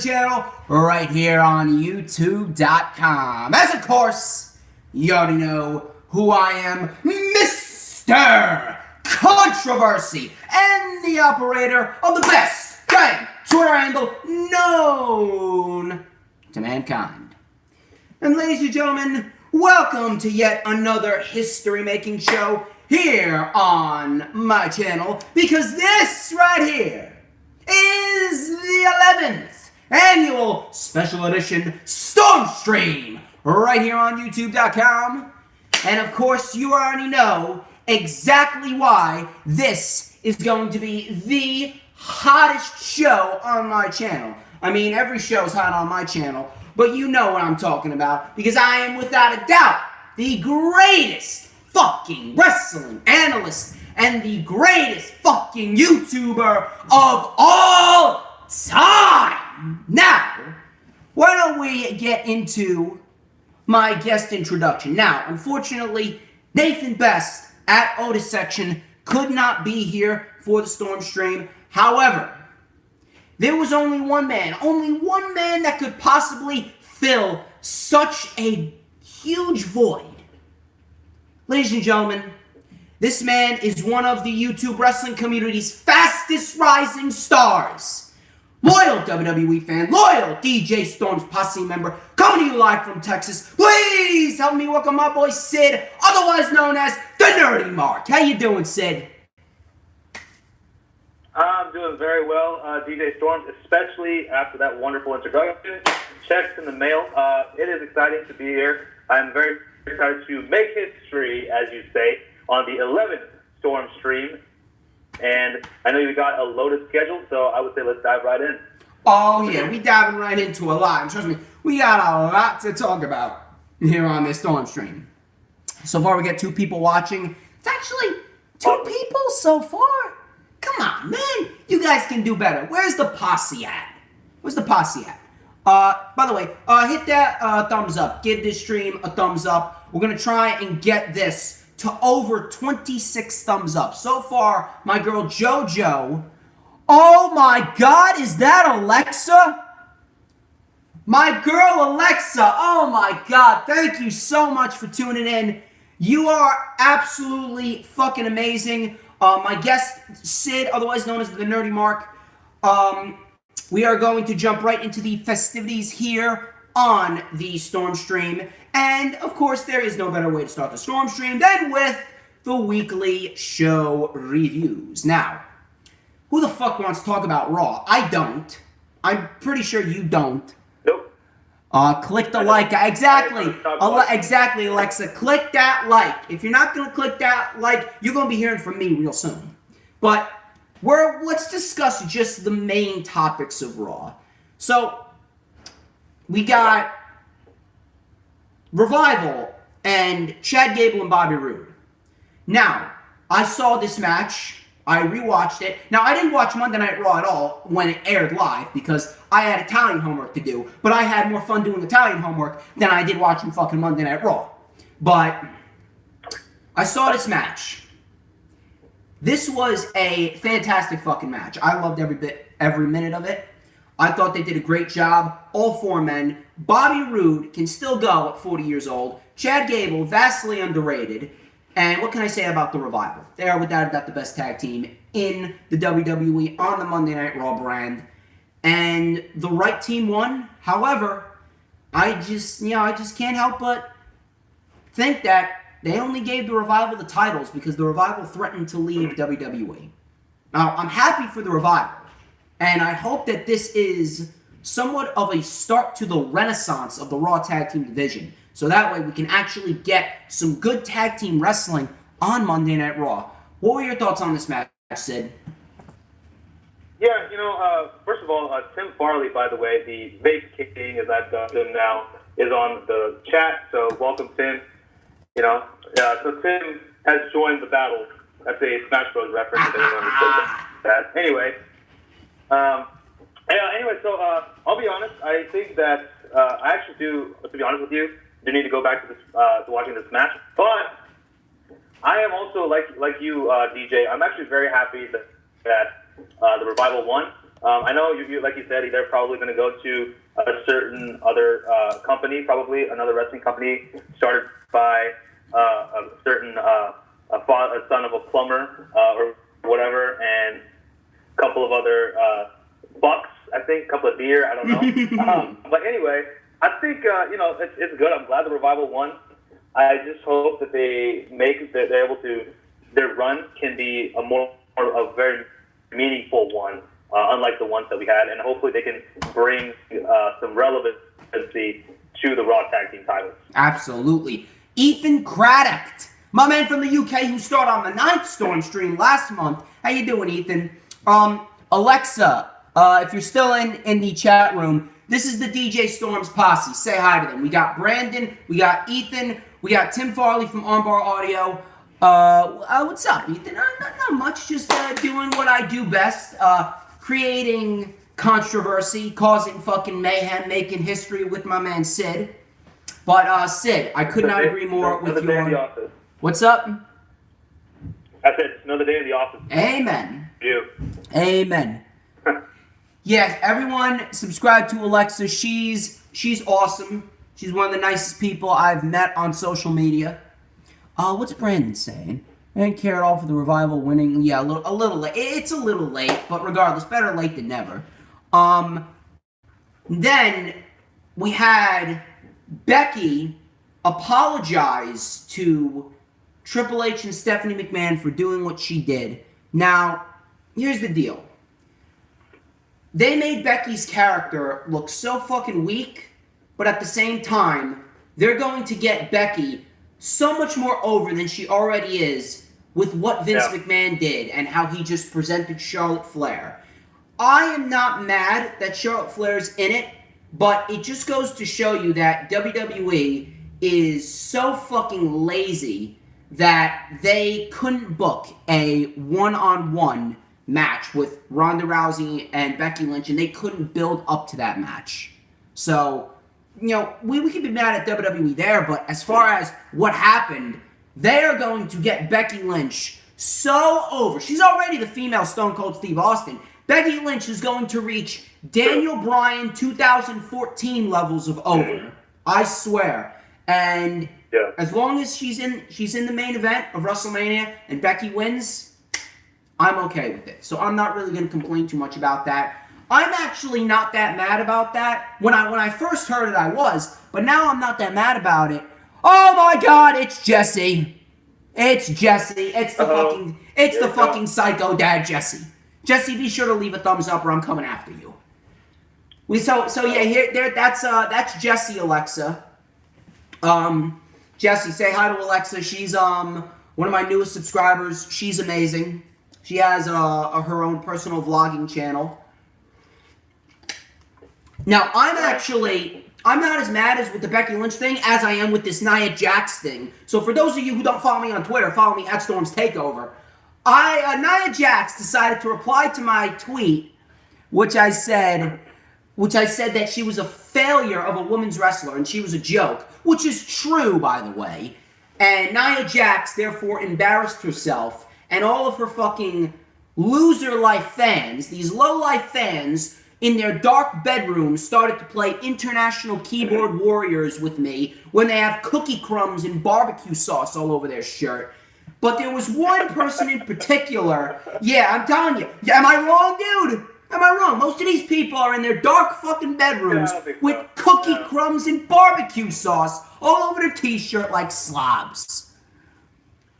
channel right here on YouTube.com. As of course, you already know who I am, Mr. Controversy, and the operator of the best dang Twitter handle known to mankind. And ladies and gentlemen, welcome to yet another history-making show here on my channel, because this right here is the 11th annual special edition StormsStream right here on YouTube.com. And of course, you already know exactly why this is going to be the hottest show on my channel. I mean, every show's hot on my channel, but you know what I'm talking about, because I am without a doubt the greatest fucking wrestling analyst and the greatest fucking YouTuber of all time. Now, why don't we get into my guest introduction? Now, unfortunately, Nathan Best at Otis Section could not be here for the StormsStream. However, there was only one man that could possibly fill such a huge void. Ladies and gentlemen, this man is one of the YouTube wrestling community's fastest rising stars. Loyal WWE fan, loyal DJ Storm's posse member, coming to you live from Texas. Please help me welcome my boy Sid, otherwise known as the Nerdy Mark. How you doing, Sid? I'm doing very well, DJ Storms, especially after that wonderful introduction. Checks in the mail. It is exciting to be here. I'm very excited to make history, as you say, on the 11th StormsStream. And I know you got a loaded schedule, so I would say let's dive right in. Oh yeah, we diving right into a lot. And trust me, we got a lot to talk about here on this StormsStream. So far we got 2 people watching. It's actually 2 people so far. Come on, man. You guys can do better. Where's the posse at? Where's the posse at? By the way, hit that thumbs up. Give this stream a thumbs up. We're going to try and get this to over 26 thumbs up. So far, my girl JoJo. Oh my God, is that Alexa? My girl Alexa. Oh my God, thank you so much for tuning in. You are absolutely fucking amazing. My guest, Sid, otherwise known as the Nerdy Mark. We are going to jump right into the festivities here on the StormsStream. And, of course, there is no better way to start the StormsStream than with the weekly show reviews. Now, who the fuck wants to talk about Raw? I don't. I'm pretty sure you don't. Nope. Click the like. Exactly. Exactly, Alexa. Click that like. If you're not going to click that like, you're going to be hearing from me real soon. But let's discuss just the main topics of Raw. So, we got Revival and Chad Gable and Bobby Roode. Now, I saw this match. I rewatched it. Now, I didn't watch Monday Night Raw at all when it aired live because I had Italian homework to do. But I had more fun doing Italian homework than I did watching fucking Monday Night Raw. But I saw this match. This was a fantastic fucking match. I loved every minute of it. I thought they did a great job. All 4 men. Bobby Roode can still go at 40 years old. Chad Gable, vastly underrated. And what can I say about the Revival? They are without a doubt the best tag team in the WWE on the Monday Night Raw brand. And the right team won. However, I just can't help but think that they only gave the Revival the titles because the Revival threatened to leave WWE. Now, I'm happy for the Revival. And I hope that this is somewhat of a start to the renaissance of the Raw Tag Team division. So that way we can actually get some good tag team wrestling on Monday Night Raw. What were your thoughts on this match, Sid? Yeah, first of all, Tim Farley, by the way, the Vape King, as I've dubbed him now, is on the chat. So welcome, Tim. So Tim has joined the battle. That's a Smash Bros. Reference. If anyone understood that. Anyway. So I'll be honest. I think that I actually do. To be honest with you, do need to go back to this to watching this match. But I am also like you, DJ. I'm actually very happy that the Revival won. I know you like you said, they're probably going to go to a certain other company, probably another wrestling company started by a certain a son of a plumber or whatever, and a couple of other bucks, I think, a couple of deer, I don't know. But anyway, I think it's good. I'm glad the Revival won. I just hope that they're able to, their run can be a very meaningful one, unlike the ones that we had, and hopefully they can bring some relevancy to the Raw Tag Team titles. Absolutely. Ethan Craddock, my man from the UK who started on the 9th StormsStream last month. How you doing, Ethan? Alexa, if you're still in the chat room, this is the DJ Storms posse. Say hi to them. We got Brandon, we got Ethan, we got Tim Farley from Armbar Audio. What's up, Ethan? Not much, just doing what I do best, creating controversy, causing fucking mayhem, making history with my man Sid. But Sid, I could not agree more with your... Day in the office. What's up? I said it's another day in the office. Amen. You. Amen. Yes, everyone subscribe to Alexa. She's awesome. She's one of the nicest people I've met on social media. What's Brandon saying? I didn't care at all for the Revival winning. Yeah, a little late. It's a little late, but regardless, better late than never. Then we had Becky apologize to Triple H and Stephanie McMahon for doing what she did. Now, here's the deal. They made Becky's character look so fucking weak, but at the same time, they're going to get Becky so much more over than she already is with what Vince McMahon did and how he just presented Charlotte Flair. I am not mad that Charlotte Flair's in it, but it just goes to show you that WWE is so fucking lazy that they couldn't book a one-on-one match with Ronda Rousey and Becky Lynch, and they couldn't build up to that match. So, we can be mad at WWE there, but as far as what happened, they are going to get Becky Lynch so over. She's already the female Stone Cold Steve Austin. Becky Lynch is going to reach Daniel Bryan 2014 levels of over. I swear. And as long as she's in the main event of WrestleMania and Becky wins, I'm okay with it. So I'm not really going to complain too much about that. I'm actually not that mad about that. When I first heard it, I was, but now I'm not that mad about it. Oh my God, it's Jesse. It's Jesse. It's the fucking psycho dad, Jesse. Jesse, be sure to leave a thumbs up or I'm coming after you. That's Jesse, Alexa. Jesse, say hi to Alexa. She's one of my newest subscribers. She's amazing. She has her own personal vlogging channel. Now, I'm not as mad as with the Becky Lynch thing as I am with this Nia Jax thing. So for those of you who don't follow me on Twitter, follow me at Storms Takeover. Nia Jax decided to reply to my tweet, which I said that she was a failure of a women's wrestler and she was a joke, which is true, by the way. And Nia Jax therefore embarrassed herself, and all of her fucking loser-life fans, these low-life fans, in their dark bedrooms started to play International Keyboard Warriors with me when they have cookie crumbs and barbecue sauce all over their shirt. But there was one person in particular. Yeah, I'm telling you. Yeah, am I wrong, dude? Am I wrong? Most of these people are in their dark fucking bedrooms with cookie crumbs and barbecue sauce all over their t-shirt like slobs.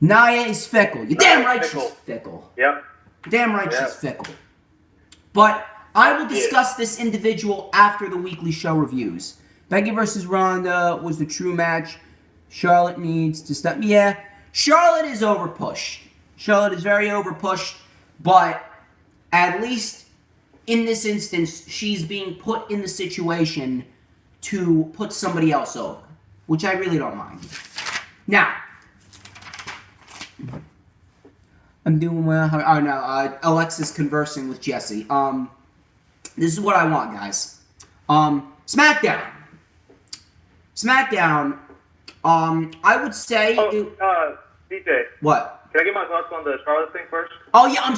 Nia is fickle. You're damn right she's fickle. Yep. Damn right she's fickle. But I will discuss this individual after the weekly show reviews. Becky versus Ronda was the true match. Charlotte needs to step. Yeah, Charlotte is overpushed. Charlotte is very overpushed, but at least in this instance, she's being put in the situation to put somebody else over, which I really don't mind. Now, I'm doing well. Oh no, Alexa's conversing with Jesse. This is what I want, guys. SmackDown. I would say. DJ. What? Can I get my thoughts on the Charlotte thing first? Oh yeah, I'm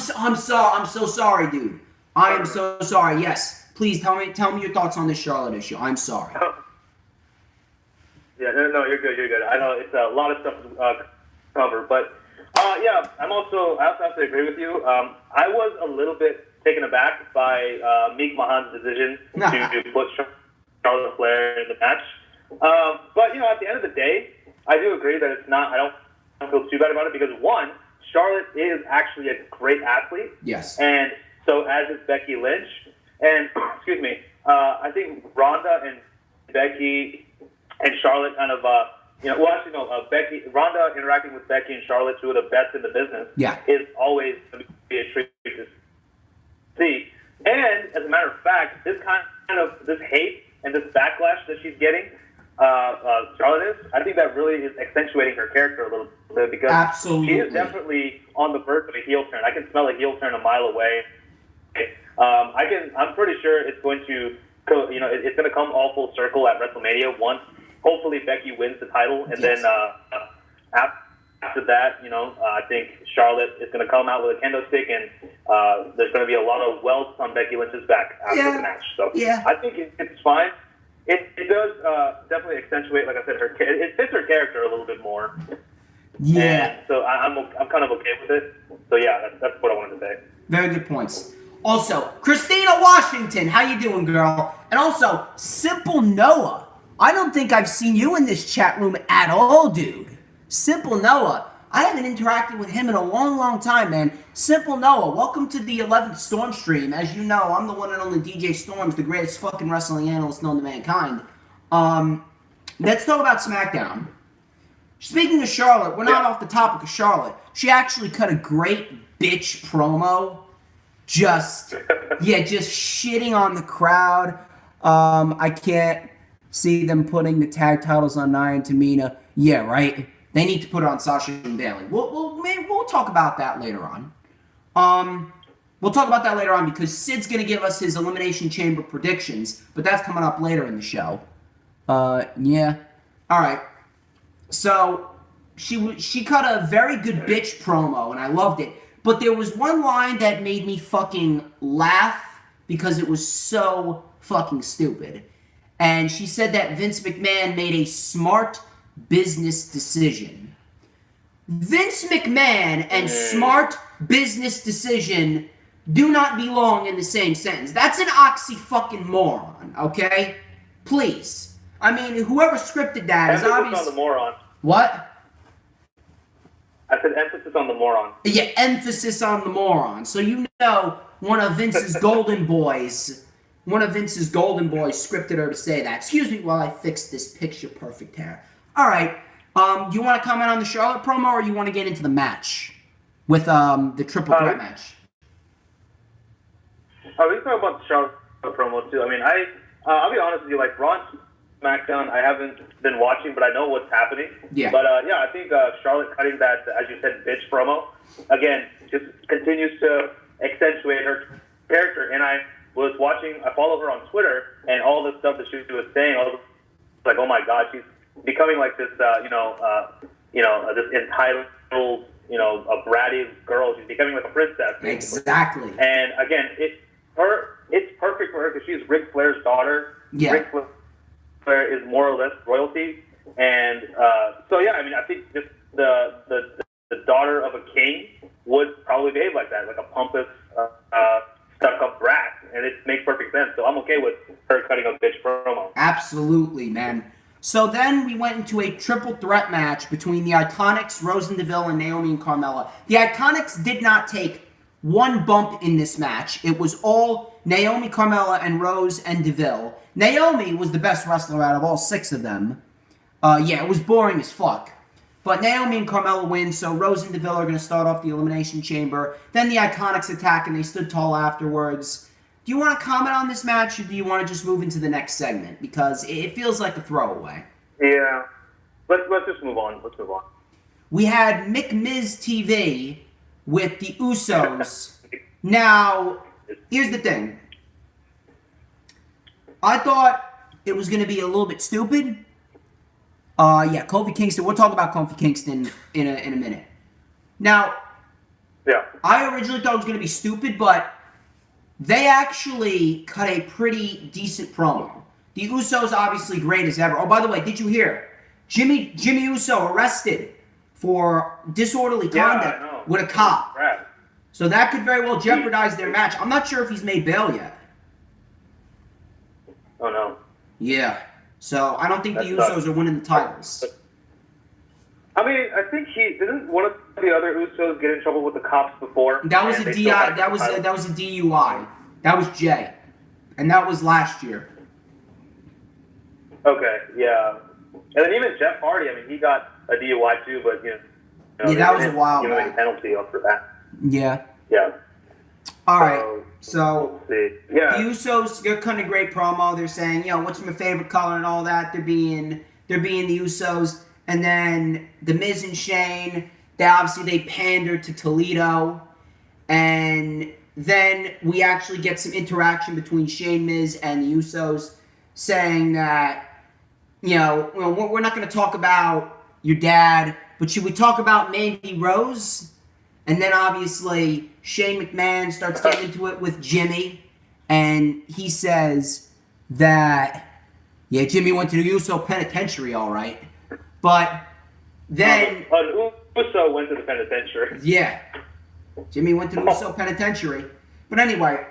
so sorry, dude. I am so sorry. Yes, please tell me your thoughts on this Charlotte issue. I'm sorry. Yeah, no, you're good. I know it's a lot of stuff to cover, but I also have to agree with you. I was a little bit taken aback by Meek Mahan's decision to put Charlotte Flair in the match. But at the end of the day, I do agree that it's not. I don't feel too bad about it because one, Charlotte is actually a great athlete. Yes. And so as is Becky Lynch, and excuse me, I think Ronda and Becky and Charlotte kind of, Ronda interacting with Becky and Charlotte, two of the best in the business, is always going to be a treat to see. And as a matter of fact, this hate and this backlash that she's getting, Charlotte is, I think that really is accentuating her character a little bit because she is definitely on the verge of a heel turn. I can smell a heel turn a mile away. I'm pretty sure it's going to, it's going to come all full circle at WrestleMania once. Hopefully Becky wins the title, and then after that, I think Charlotte is going to come out with a kendo stick, and there's going to be a lot of welts on Becky Lynch's back after the match. So I think it's fine. It does definitely accentuate, like I said, it fits her character a little bit more. Yeah. And so I'm kind of okay with it. So yeah, that's what I wanted to say. Very good points. Also, Christina Washington, how you doing, girl? And also, Simple Noah. I don't think I've seen you in this chat room at all, dude. Simple Noah. I haven't interacted with him in a long, long time, man. Simple Noah, welcome to the 11th StormsStream. As you know, I'm the one and only DJ Storms, the greatest fucking wrestling analyst known to mankind. Let's talk about SmackDown. Speaking of Charlotte, we're not off the topic of Charlotte. She actually cut a great bitch promo. Just shitting on the crowd. I can't see them putting the tag titles on Nia and Tamina. Yeah, right. They need to put it on Sasha and Bayley. We'll talk about that later on. We'll talk about that later on because Sid's gonna give us his Elimination Chamber predictions, but that's coming up later in the show. Yeah. All right. So she cut a very good bitch promo, and I loved it. But there was one line that made me fucking laugh because it was so fucking stupid. And she said that Vince McMahon made a smart business decision. Vince McMahon and smart business decision do not belong in the same sentence. That's an oxy-fucking-moron, okay? Please. I mean, whoever scripted that is obviously... Emphasis on the moron. What? I said emphasis on the moron. Yeah, emphasis on the moron. So you know one of Vince's golden boys scripted her to say that. Excuse me while I fix this picture-perfect hair. All right. Do you want to comment on the Charlotte promo, or you want to get into the match with the triple threat match? We can talk about the Charlotte promo too. I mean, I'll be honest with you. Like Raw, SmackDown, I haven't been watching, but I know what's happening. Yeah. But I think Charlotte cutting that, as you said, bitch promo again just continues to accentuate her character. And I was watching. I follow her on Twitter, and all the stuff that she was saying, I was like, oh my god, she's becoming like this, this entitled, a bratty girl. She's becoming like a princess. Exactly. And again, it's perfect for her because she's Ric Flair's daughter. Yeah. Ric Flair is more or less royalty, and I think just the daughter of a king would probably behave like that, like a pompous, stuck-up brat, and it makes perfect sense. So I'm okay with her cutting a bitch promo. Absolutely, man. So then we went into a triple threat match between the Iconics, Rose and Deville, and Naomi and Carmella. The Iconics did not take one bump in this match. It was all Naomi, Carmella, and Rose and Deville. Naomi was the best wrestler out of all six of them. It was boring as fuck. But Naomi and Carmella win, so Rose and Deville are going to start off the Elimination Chamber. Then the Iconics attack, and they stood tall afterwards. Do you want to comment on this match, or do you want to just move into the next segment? Because it feels like a throwaway. Yeah. Let's just move on. Let's move on. We had McMiz TV with the Usos. Now, here's the thing. I thought it was going to be a little bit stupid. Kofi Kingston. We'll talk about Kofi Kingston in a minute. Now, I originally thought it was going to be stupid, but they actually cut a pretty decent promo. The Usos obviously great as ever. Oh, by the way, did you hear? Jimmy Uso arrested for disorderly conduct with a cop. Right. So that could very well jeopardize their match. I'm not sure if he's made bail yet. Oh, no. Yeah. So I don't think the Usos are winning the titles. I mean, I think didn't one of the other Usos get in trouble with the cops before. That was a DI. That was a DUI. That was Jay, and that was last year. Okay, yeah, and then even Jeff Hardy. I mean, he got a DUI too, but yeah, that was a while back. Give him a penalty for that. Yeah. Yeah. All right. So we'll see. Yeah. The Usos, they're cutting a great promo. They're saying, what's my favorite color and all that. They're being the Usos. And then The Miz and Shane, they pander to Toledo. And then we actually get some interaction between Shane, Miz, and the Usos saying that, we're not going to talk about your dad, but should we talk about Mandy Rose? And then obviously Shane McMahon starts getting into it with Jimmy. And he says that, Jimmy went to the Uso penitentiary, all right. But then... Uso went to the penitentiary. Yeah. Jimmy went to the Uso penitentiary. But anyway,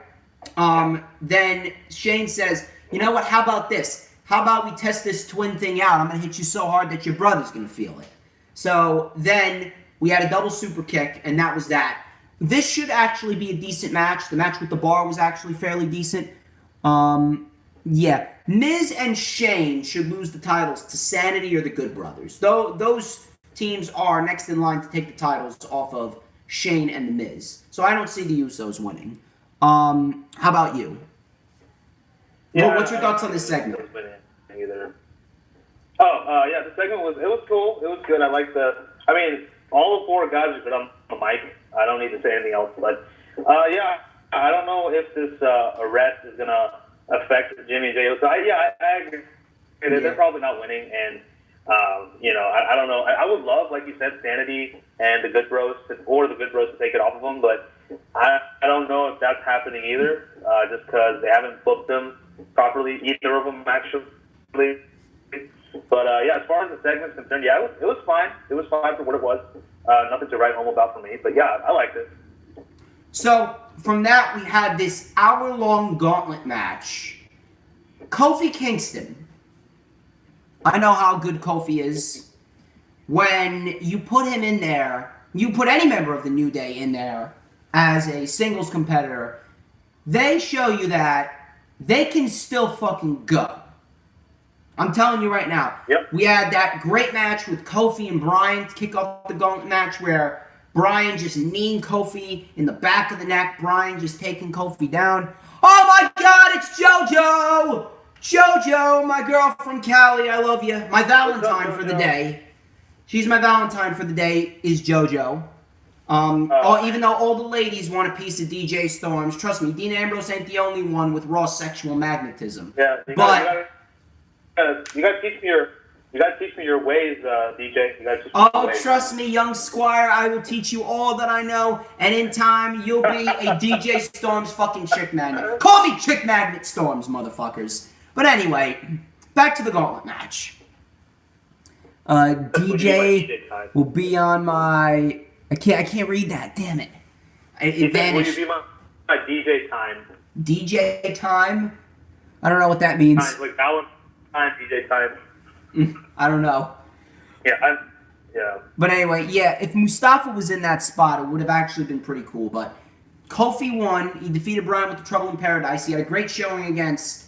then Shane says, you know what, how about this? How about we test this twin thing out? I'm going to hit you so hard that your brother's going to feel it. So then we had a double super kick, and that was that. This should actually be a decent match. The match with the bar was actually fairly decent. Yeah. Miz and Shane should lose the titles to Sanity or the Good Brothers. Those teams are next in line to take the titles off of Shane and the Miz. So I don't see the Usos winning. How about you? Yeah, what's your thoughts on this segment? Either. Yeah, the segment was cool. It was good. I mean, all the four guys are good on the mic. I don't need to say anything else. But, yeah, I don't know if this arrest is going to affect Jimmy and Jay. So, I agree. They're probably not winning. And, I don't know. I would love, like you said, Sanity and the Good Bros to take it off of them. But I don't know if that's happening either, just because they haven't booked them properly, either of them, actually. But, yeah, as far as the segment's concerned, it was fine. It was fine for what it was. Nothing to write home about for me. But, yeah, I liked it. So, from that, we had this hour-long gauntlet match. Kofi Kingston. I know how good Kofi is. When you put him in there, you put any member of the New Day in there as a singles competitor, they show you that they can still fucking go. I'm telling you right now. Yep. We had that great match with Kofi and Bryan to kick off the gauntlet match where Bryan just kneeing Kofi in the back of the neck. Bryan just taking Kofi down. Oh my God, it's JoJo! JoJo, my girl from Cali, I love you. My Valentine for the day. She's my Valentine for the day is JoJo. Even though all the ladies want a piece of DJ Storms, trust me, Dean Ambrose ain't the only one with raw sexual magnetism. Yeah, you gotta teach me your ways, DJ. Trust me, young squire, I will teach you all that I know, and in time, you'll be a DJ Storms fucking chick magnet. Call me Chick Magnet Storms, motherfuckers. But anyway, back to the gauntlet match. DJ will be on my... I can't read that, damn it. It vanished. Will you be my DJ time? DJ time? I don't know what that means. Like Valentine DJ time. I don't know. Yeah. But anyway, if Mustafa was in that spot, it would have actually been pretty cool. But Kofi won. He defeated Bryan with the Trouble in Paradise. He had a great showing against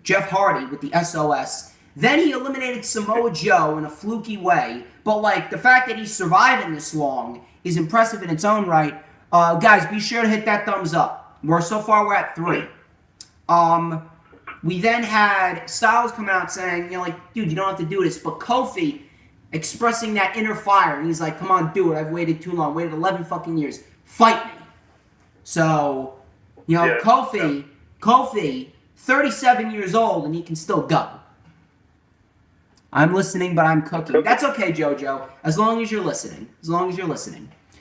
Jeff Hardy with the SOS. Then he eliminated Samoa Joe in a fluky way. But, the fact that he's surviving this long is impressive in its own right. Guys, be sure to hit that thumbs up. So far, we're at 3. We then had Styles coming out saying, dude, you don't have to do this. But Kofi expressing that inner fire. And he's like, come on, do it. I've waited too long. Waited 11 fucking years. Fight me. So, Kofi, 37 years old, and he can still go. I'm listening, but I'm cooking. That's okay, JoJo, as long as you're listening.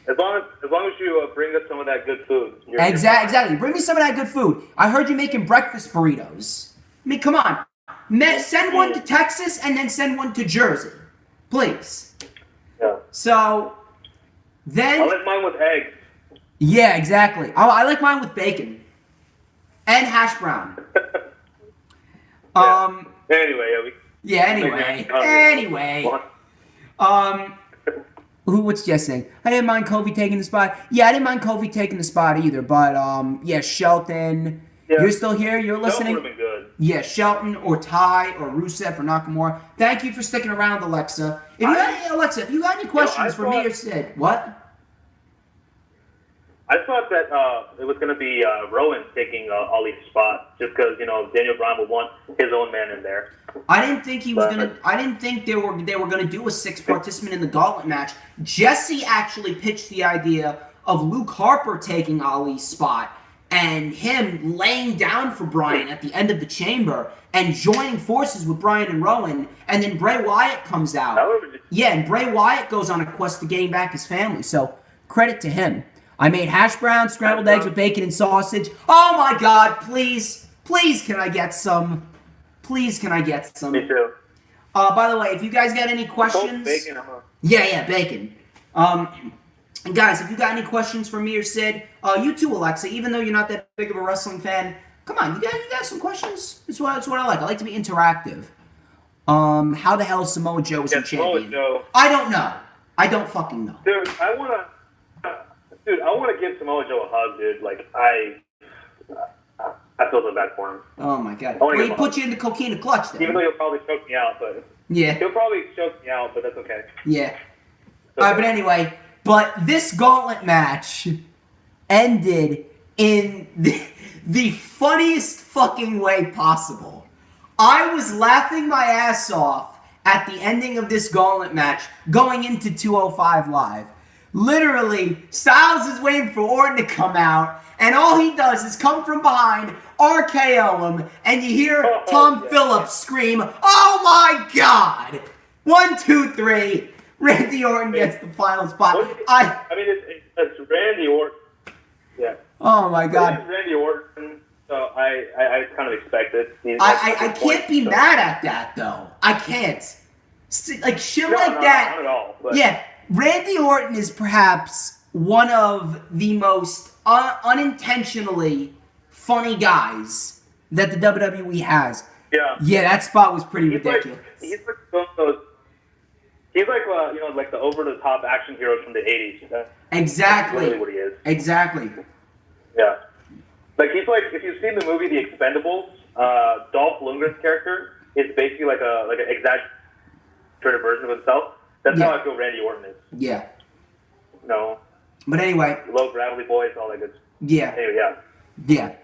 As long as you bring us some of that good food. Exactly. Bring me some of that good food. I heard you making breakfast burritos. I mean, come on. Send one to Texas and then send one to Jersey, please. Yeah. So then. I like mine with eggs. Yeah, exactly. I like mine with bacon and hash brown. Anyway, what's Jess saying? I didn't mind Kofi taking the spot. Yeah, I didn't mind Kofi taking the spot either. But yeah, Shelton, you're still here. You're listening. That would have been good. Yeah, Shelton or Ty or Rusev or Nakamura. Thank you for sticking around, Alexa. If you got any questions for me or Sid, what? I thought that it was going to be Rowan taking Ollie's spot, just because Daniel Bryan would want his own man in there. I didn't think he was gonna. I didn't think they were gonna do a 6 participant in the gauntlet match. Jesse actually pitched the idea of Luke Harper taking Ollie's spot and him laying down for Bryan at the end of the chamber and joining forces with Bryan and Rowan, and then Bray Wyatt comes out. Yeah, and Bray Wyatt goes on a quest to gain back his family. So credit to him. I made hash browns, scrambled eggs with bacon and sausage. Oh my God, please, can I get some? Please, can I get some? Me too. By the way, if you guys got any questions... Bacon, huh? Yeah, bacon. And guys, if you got any questions for me or Sid, you too, Alexa, even though you're not that big of a wrestling fan, come on, you got some questions? That's what I like. I like to be interactive. How the hell Samoa Joe was in champion? Joe. I don't know. I don't fucking know. Dude, I want to give Samoa Joe a hug, dude. Like, I feel so bad for him. Oh, my God. Well, he put you in the coquina clutch, then. Even though he'll probably choke me out, but... Yeah. He'll probably choke me out, but that's okay. Yeah. Alright, but anyway, this gauntlet match ended in the funniest fucking way possible. I was laughing my ass off at the ending of this gauntlet match going into 205 Live. Literally, Styles is waiting for Orton to come out, and all he does is come from behind, RKO him, and you hear Tom Phillips scream, "Oh my God!" 1, 2, 3. Randy Orton gets the final spot. It's Randy Orton. Yeah. Oh my God. It's Randy Orton. So I kind of expected. I can't be mad at that though. I can't. Like shit like that. Not at all. But. Yeah. Randy Orton is perhaps one of the most unintentionally funny guys that the WWE has. Yeah. Yeah, that spot was pretty ridiculous. He's like the over-the-top action heroes from the 80s. Exactly. That's really what he is. Exactly. Yeah. Like, he's like, if you've seen the movie The Expendables, Dolph Lundgren's character is basically like an exaggerated version of himself. That's how I feel Randy Orton is. Yeah. No. But anyway. Low gravity boys, all that good stuff. Yeah. Anyway, yeah. Yeah.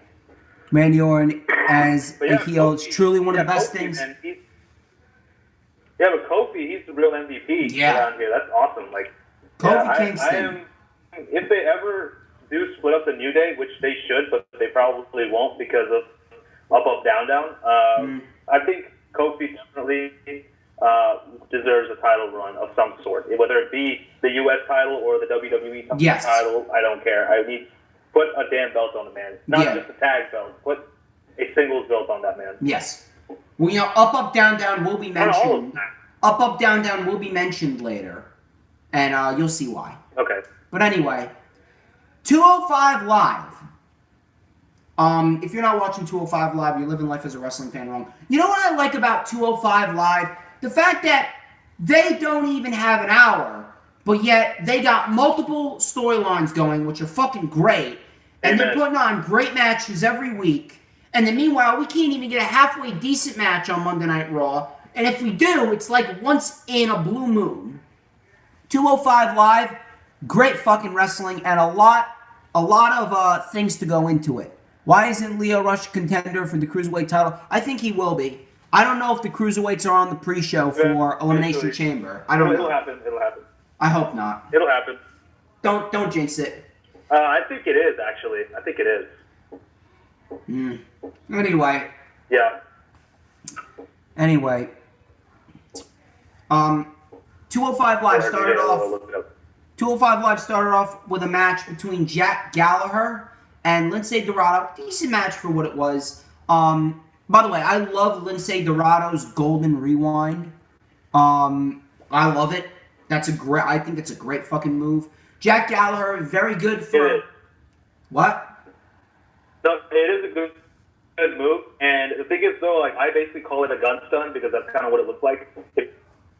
Randy Orton as a heel is truly one of the best things. Yeah, but Kofi, he's the real MVP around here. That's awesome. Like, Kofi Kingston. If they ever do split up the New Day, which they should, but they probably won't because of up, down, down. I think Kofi definitely deserves a title run of some sort, whether it be the U.S. title or the WWE title. I don't care. I need put a damn belt on the man, not just a tag belt. Put a singles belt on that man. Yes. Well, up, down, down will be mentioned. Up, down, down will be mentioned later, and you'll see why. Okay. But anyway, 205 Live. If you're not watching 205 Live, you're living life as a wrestling fan wrong. You know what I like about 205 Live? The fact that they don't even have an hour, but yet they got multiple storylines going, which are fucking great, and they're putting on great matches every week. And then meanwhile, we can't even get a halfway decent match on Monday Night Raw. And if we do, it's like once in a blue moon. 205 Live, great fucking wrestling, and a lot of things to go into it. Why isn't Lio Rush a contender for the Cruiserweight title? I think he will be. I don't know if the Cruiserweights are on the pre-show for Elimination Chamber. I don't know. It'll happen. I hope not. It'll happen. Don't jinx it. I think it is, actually. I think it is. Anyway. Yeah. Anyway. 205 Live started off. 205 Live started off with a match between Jack Gallagher and Lince Dorado. Decent match for what it was. By the way, I love Lince Dorado's Golden Rewind. I love it. I think that's a great fucking move. Jack Gallagher, very good for... What? No, it is a good move. And the thing is, though, like, I basically call it a gun stun because that's kind of what it looks like. If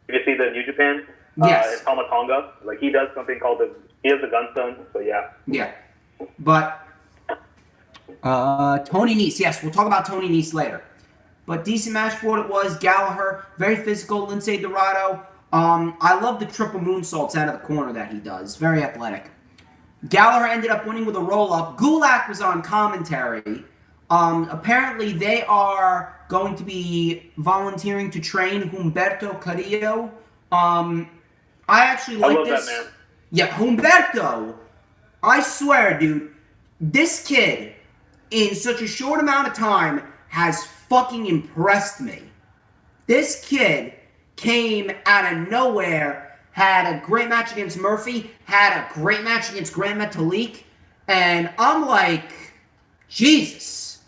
you see the New Japan, yes. In Tamatonga, like, he does something called he has a gun stun, so yeah. Yeah. But, Tony Nese, yes, we'll talk about Tony Nese later. But decent match for what it was. Gallagher, very physical. Lince Dorado. I love the triple moonsaults out of the corner that he does. Very athletic. Gallagher ended up winning with a roll-up. Gulak was on commentary. Apparently, they are going to be volunteering to train Humberto Carrillo. I actually like this. That, man. Yeah, Humberto. I swear, dude, this kid, in such a short amount of time, has fucking impressed me. This kid came out of nowhere, had a great match against Murphy, had a great match against Grand Metalik, and I'm like, Jesus.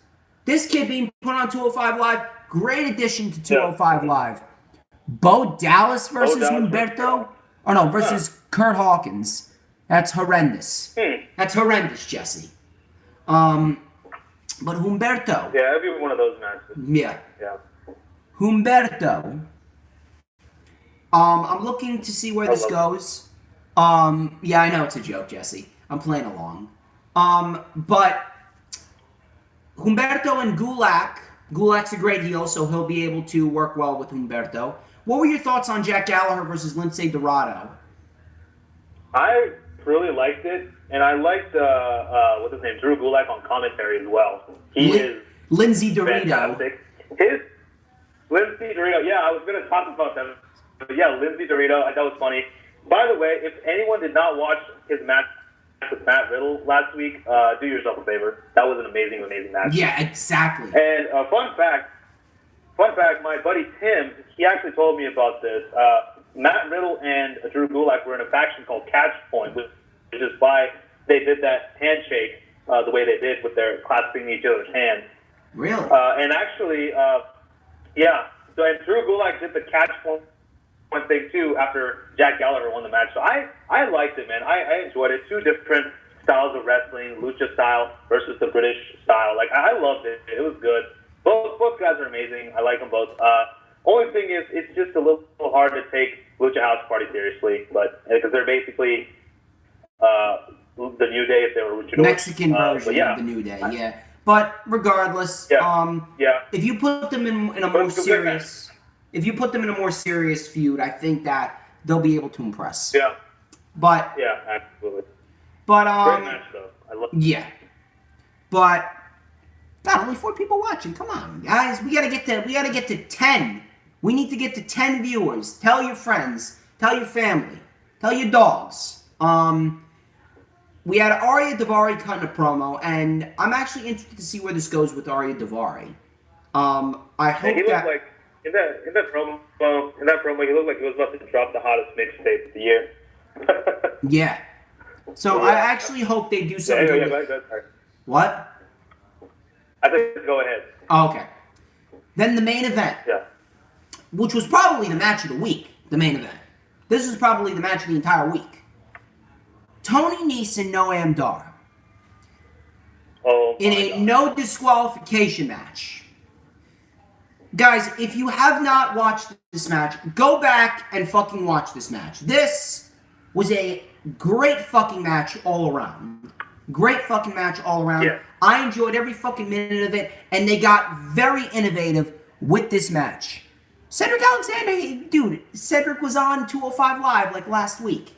This kid being put on 205 Live, great addition to 205 Live. Bo Dallas versus Humberto? Oh no, versus Kurt Hawkins. That's horrendous. That's horrendous, Jesse. But Humberto. Yeah, every one of those matches. Yeah. Yeah. Humberto. I'm looking to see where this goes. Yeah, I know it's a joke, Jesse. I'm playing along. But Humberto and Gulak. Gulak's a great heel, so he'll be able to work well with Humberto. What were your thoughts on Jack Gallagher versus Lince Dorado? I really liked it, and I liked what's his name, Drew Gulak on commentary as well. He is Lindsay Dorito. Fantastic. Lindsay Dorito. Yeah, I was going to talk about them, but yeah, Lindsay Dorito. I thought it was funny. By the way, if anyone did not watch his match with Matt Riddle last week, do yourself a favor. That was an amazing, amazing match. Yeah, exactly. And fun fact, my buddy Tim, he actually told me about this. Matt Riddle and Drew Gulak were in a faction called Catch Point, which is why they did that handshake the way they did with their clasping each other's hands. Really? And actually, yeah. So and Drew Gulak did the Catch Point thing too after Jack Gallagher won the match. So I liked it, man. I enjoyed it. Two different styles of wrestling, lucha style versus the British style. Like I loved it. It was good. Both guys are amazing. I like them both. Only thing is, it's just a little hard to take Lucha House Party seriously, but because they're basically the New Day if they were luchadors. Mexican version of the New Day, yeah. But regardless, if you put them in a more serious, feud, I think that they'll be able to impress. Yeah. But yeah, absolutely. But great match though. I love. Yeah. But God, only 4 people watching. Come on, guys. We gotta get to 10. We need to get to 10 viewers. Tell your friends. Tell your family. Tell your dogs. We had Arya Daivari cutting a promo, and I'm actually interested to see where this goes with Arya Daivari. I hope he looked like in that promo, he looked like he was about to drop the hottest mixtape of the year. Yeah. So I actually hope they do something. What? I think go ahead. Oh, okay. Then the main event. Yeah. Which was probably the match of the week. The main event. This was probably the match of the entire week. Tony Nese and Noam Dar. Oh, in a no disqualification match. Guys, if you have not watched this match, go back and fucking watch this match. This was a great fucking match all around. Great fucking match all around. Yeah. I enjoyed every fucking minute of it, and they got very innovative with this match. Cedric Alexander, dude, Cedric was on 205 Live like last week.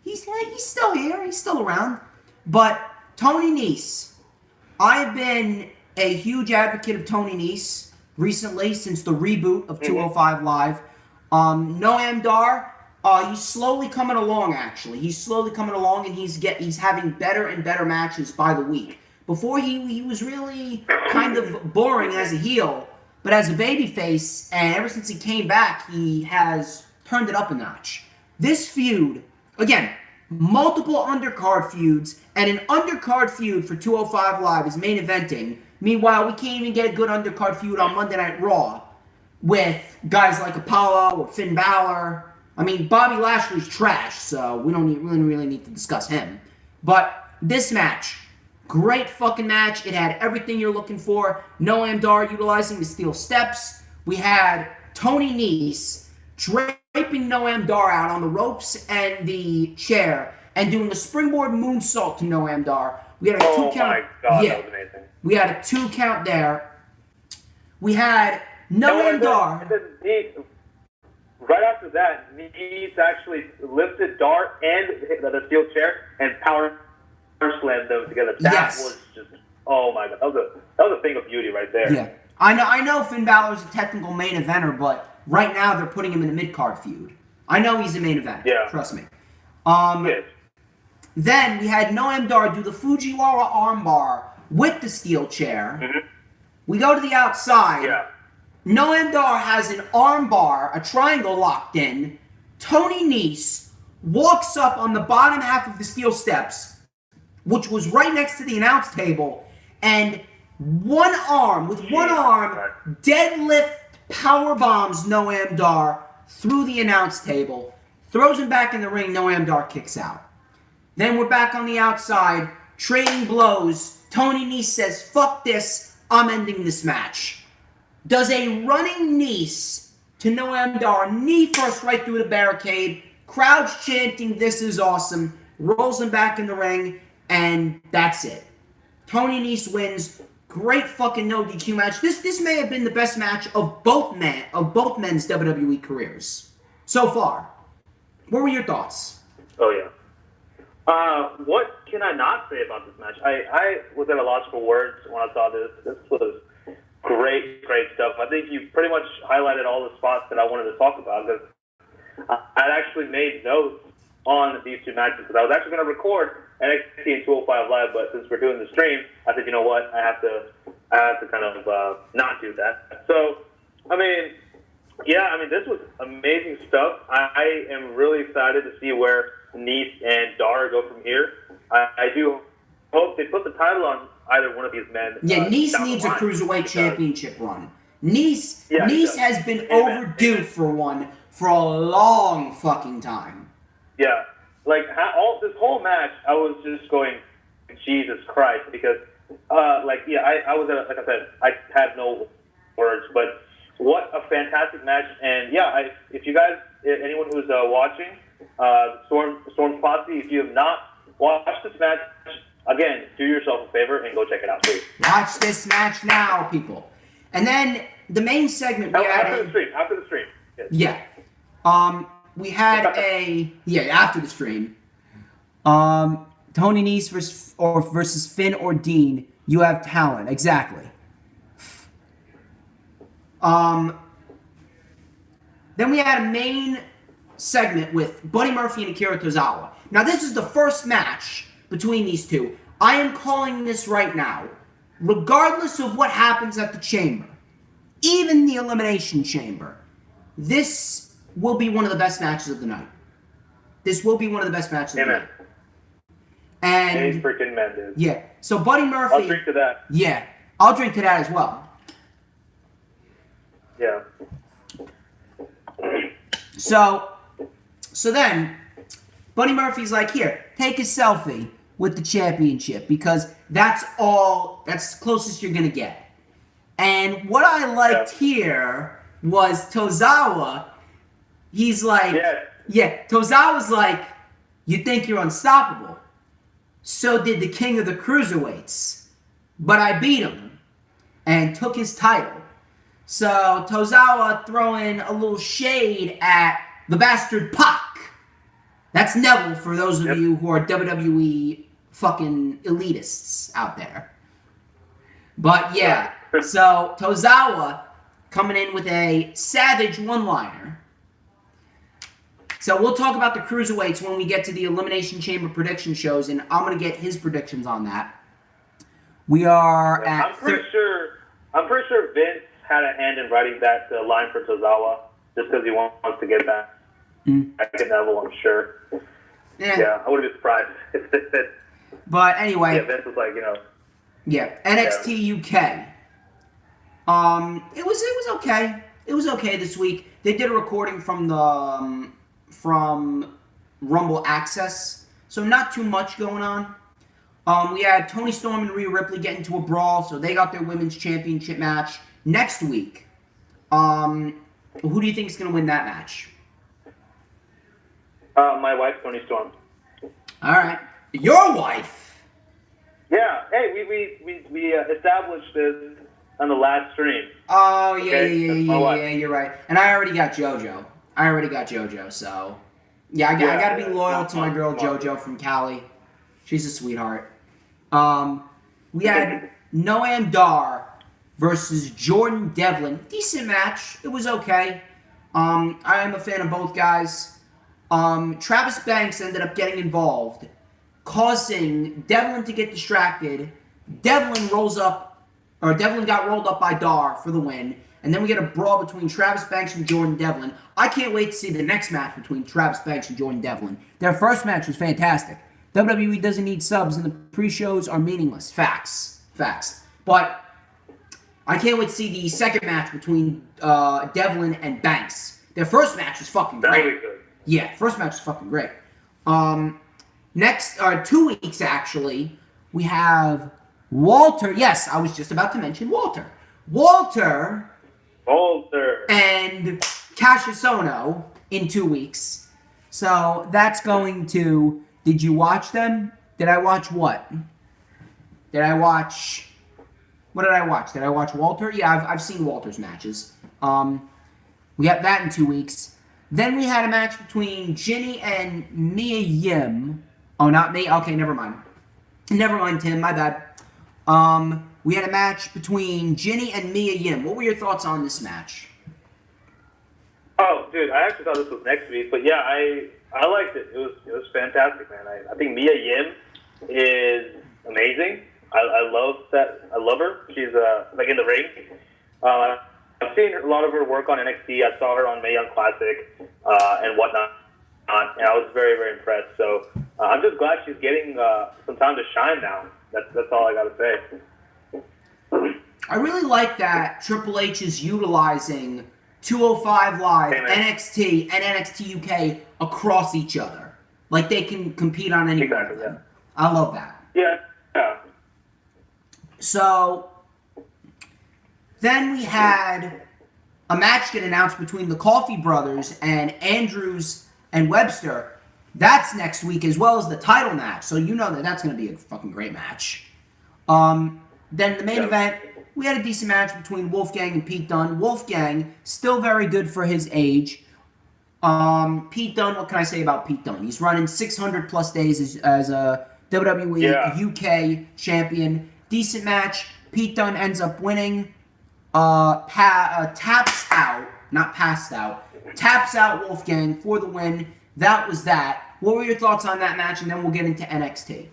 He's still here. He's still around. But Tony Nese, I've been a huge advocate of Tony Nese recently since the reboot of 205 Live. Noam Dar, he's slowly coming along, actually. He's slowly coming along, and he's having better and better matches by the week. Before, he was really kind of boring as a heel, but as a babyface, and ever since he came back, he has turned it up a notch. This feud, again, multiple undercard feuds, and an undercard feud for 205 Live is main eventing. Meanwhile, we can't even get a good undercard feud on Monday Night Raw with guys like Apollo or Finn Balor. I mean, Bobby Lashley's trash, so we don't really need to discuss him. But this match, great fucking match. It had everything you're looking for. Noam Dar utilizing the steel steps. We had Tony Nese draping Noam Dar out on the ropes and the chair and doing a springboard moonsault to Noam Dar. We had a 2 count. Oh my god, that was amazing. We had a 2 count there. We had Noam Dar. Right after that, Nese actually lifted Dar and the steel chair and power slammed them together. That was just, oh my god, that was a thing of beauty right there. Yeah, I know Finn Balor's a technical main eventer, but right now they're putting him in the mid-card feud. I know he's a main eventer. Yeah, trust me. Yes. Then we had Noam Dar do the Fujiwara armbar with the steel chair. Mm-hmm. We go to the outside. Yeah. Noam Dar has an armbar, a triangle locked in. Tony Nese walks up on the bottom half of the steel steps, which was right next to the announce table, and with one arm, deadlift power bombs Noam Dar through the announce table, throws him back in the ring. Noam Dar kicks out. Then we're back on the outside, trading blows. Tony Nese says, "Fuck this, I'm ending this match." Does a running Nese to Noam Dar, knee first right through the barricade, crowds chanting, "This is awesome," rolls him back in the ring, and that's it. Tony Nese wins. Great fucking no DQ match. This may have been the best match of both men's WWE careers so far. What were your thoughts? Oh yeah. What can I not say about this match? I was at a loss for words when I saw this. This was great stuff. I think you pretty much highlighted all the spots that I wanted to talk about, because I actually made notes on these two matches, because I was actually going to record NXT and 205 Live, but since we're doing the stream, I said, you know what, I have to kind of not do that. So, this was amazing stuff. I am really excited to see where Nese and Dar go from here. I do hope they put the title on either one of these men. Yeah, Nese needs a Cruiserweight Championship run. Nese has been overdue for one for a long fucking time. Yeah. This whole match, I was just going, Jesus Christ, because, I was at, like I said, I had no words, but what a fantastic match. And yeah, if you guys, anyone who's watching, Storm's Posse, if you have not watched this match, again, do yourself a favor and go check it out, please. Watch this match now, people. And then the main segment we had after the stream. Yes. Yeah. We had after the stream. Tony Nese versus Finn or Dean. You have talent. Exactly. Then we had a main segment with Buddy Murphy and Akira Tozawa. Now, this is the first match between these two. I am calling this right now. Regardless of what happens at the Chamber, even the Elimination Chamber, this will be one of the best matches of the night. This will be one of the best matches of the night. And any freaking men, dude. Yeah. So Buddy Murphy. I'll drink to that. Yeah. I'll drink to that as well. Yeah. So then, Buddy Murphy's like, here, take a selfie with the championship, because that's the closest you're going to get. And what I liked here was Tozawa. He's like, Tozawa's like, you think you're unstoppable. So did the king of the cruiserweights. But I beat him and took his title. So Tozawa throwing a little shade at the bastard Pac. That's Neville for those of you who are WWE fucking elitists out there. But yeah, so Tozawa coming in with a savage one-liner. So we'll talk about the cruiserweights when we get to the Elimination Chamber prediction shows, and I'm going to get his predictions on that. We are at... I'm pretty sure Vince had a hand in writing that line for Tozawa, just because he wants to get back. Back to Neville, I'm sure. Yeah, I wouldn't be surprised if that. But anyway. Yeah, Vince was like, Yeah, NXT UK. It was okay. It was okay this week. They did a recording from the from Rumble Access, so not too much going on. We had Toni Storm and Rhea Ripley get into a brawl, so they got their women's championship match next week. Who do you think is going to win that match? My wife, Toni Storm. All right, your wife. Yeah. Hey, we established this on the last stream. Oh yeah, Okay? yeah. You're right. And I already got JoJo. So yeah, I got to be loyal to my girl JoJo from Cali. She's a sweetheart. We had Noam Dar versus Jordan Devlin. Decent match. It was okay. I am a fan of both guys. Travis Banks ended up getting involved, causing Devlin to get distracted. Devlin got rolled up by Dar for the win. And then we get a brawl between Travis Banks and Jordan Devlin. I can't wait to see the next match between Travis Banks and Jordan Devlin. Their first match was fantastic. WWE doesn't need subs, and the pre-shows are meaningless. Facts. But I can't wait to see the second match between Devlin and Banks. Their first match was fucking great. That'll be good. Yeah, first match was fucking great. Next, 2 weeks actually, we have Walter. Yes, I was just about to mention Walter. Walter and Cassius Ohno in 2 weeks. So that's going to. Did you watch them? Did I watch what? What did I watch? Did I watch Walter? Yeah, I've seen Walter's matches. We got that in 2 weeks. Then we had a match between Ginny and Mia Yim. Oh, not me? Okay, never mind. Never mind, Tim. My bad. We had a match between Ginny and Mia Yim. What were your thoughts on this match? Oh, dude, I actually thought this was next week, but yeah, I liked it. It was fantastic, man. I think Mia Yim is amazing. I love her. She's like in the ring. I've seen a lot of her work on NXT. I saw her on Mae Young Classic and whatnot, and I was very, very impressed. So I'm just glad she's getting some time to shine now. That's all I got to say. I really like that Triple H is utilizing 205 Live, NXT, and NXT UK across each other. Like they can compete on any one of them. Yeah. I love that. Yeah. So then we had a match get announced between the Coffey Brothers and Andrews and Webster. That's next week, as well as the title match. So you know that's going to be a fucking great match. Then the main event, we had a decent match between Wolfgang and Pete Dunne. Wolfgang, still very good for his age. Pete Dunne, what can I say about Pete Dunne? He's running 600 plus days as a WWE UK champion. Decent match. Pete Dunne ends up winning. Taps out Wolfgang for the win. That was that. What were your thoughts on that match? And then we'll get into NXT.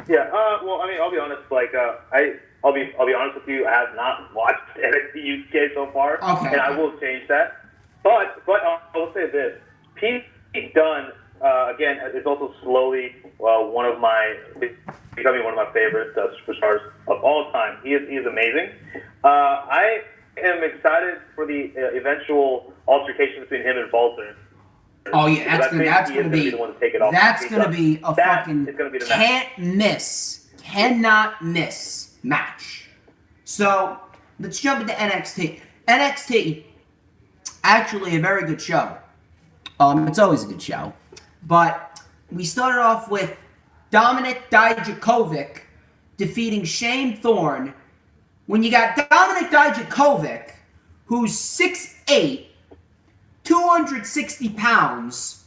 Yeah. Well, I mean, I'll be honest. Like, I'll be honest with you. I have not watched NXT UK so far, and I will change that. But I will say this: Pete Dunne, again, is also slowly becoming one of my favorite superstars of all time. He is amazing. I am excited for the eventual altercation between him and Walter. Oh yeah, that's gonna be the one to take it off. That's gonna be a fucking cannot miss match. So let's jump into NXT. NXT, actually a very good show. It's always a good show, but we started off with Dominik Dijakovic defeating Shane Thorne. When you got Dominik Dijakovic, who's 6'8", 260 pounds,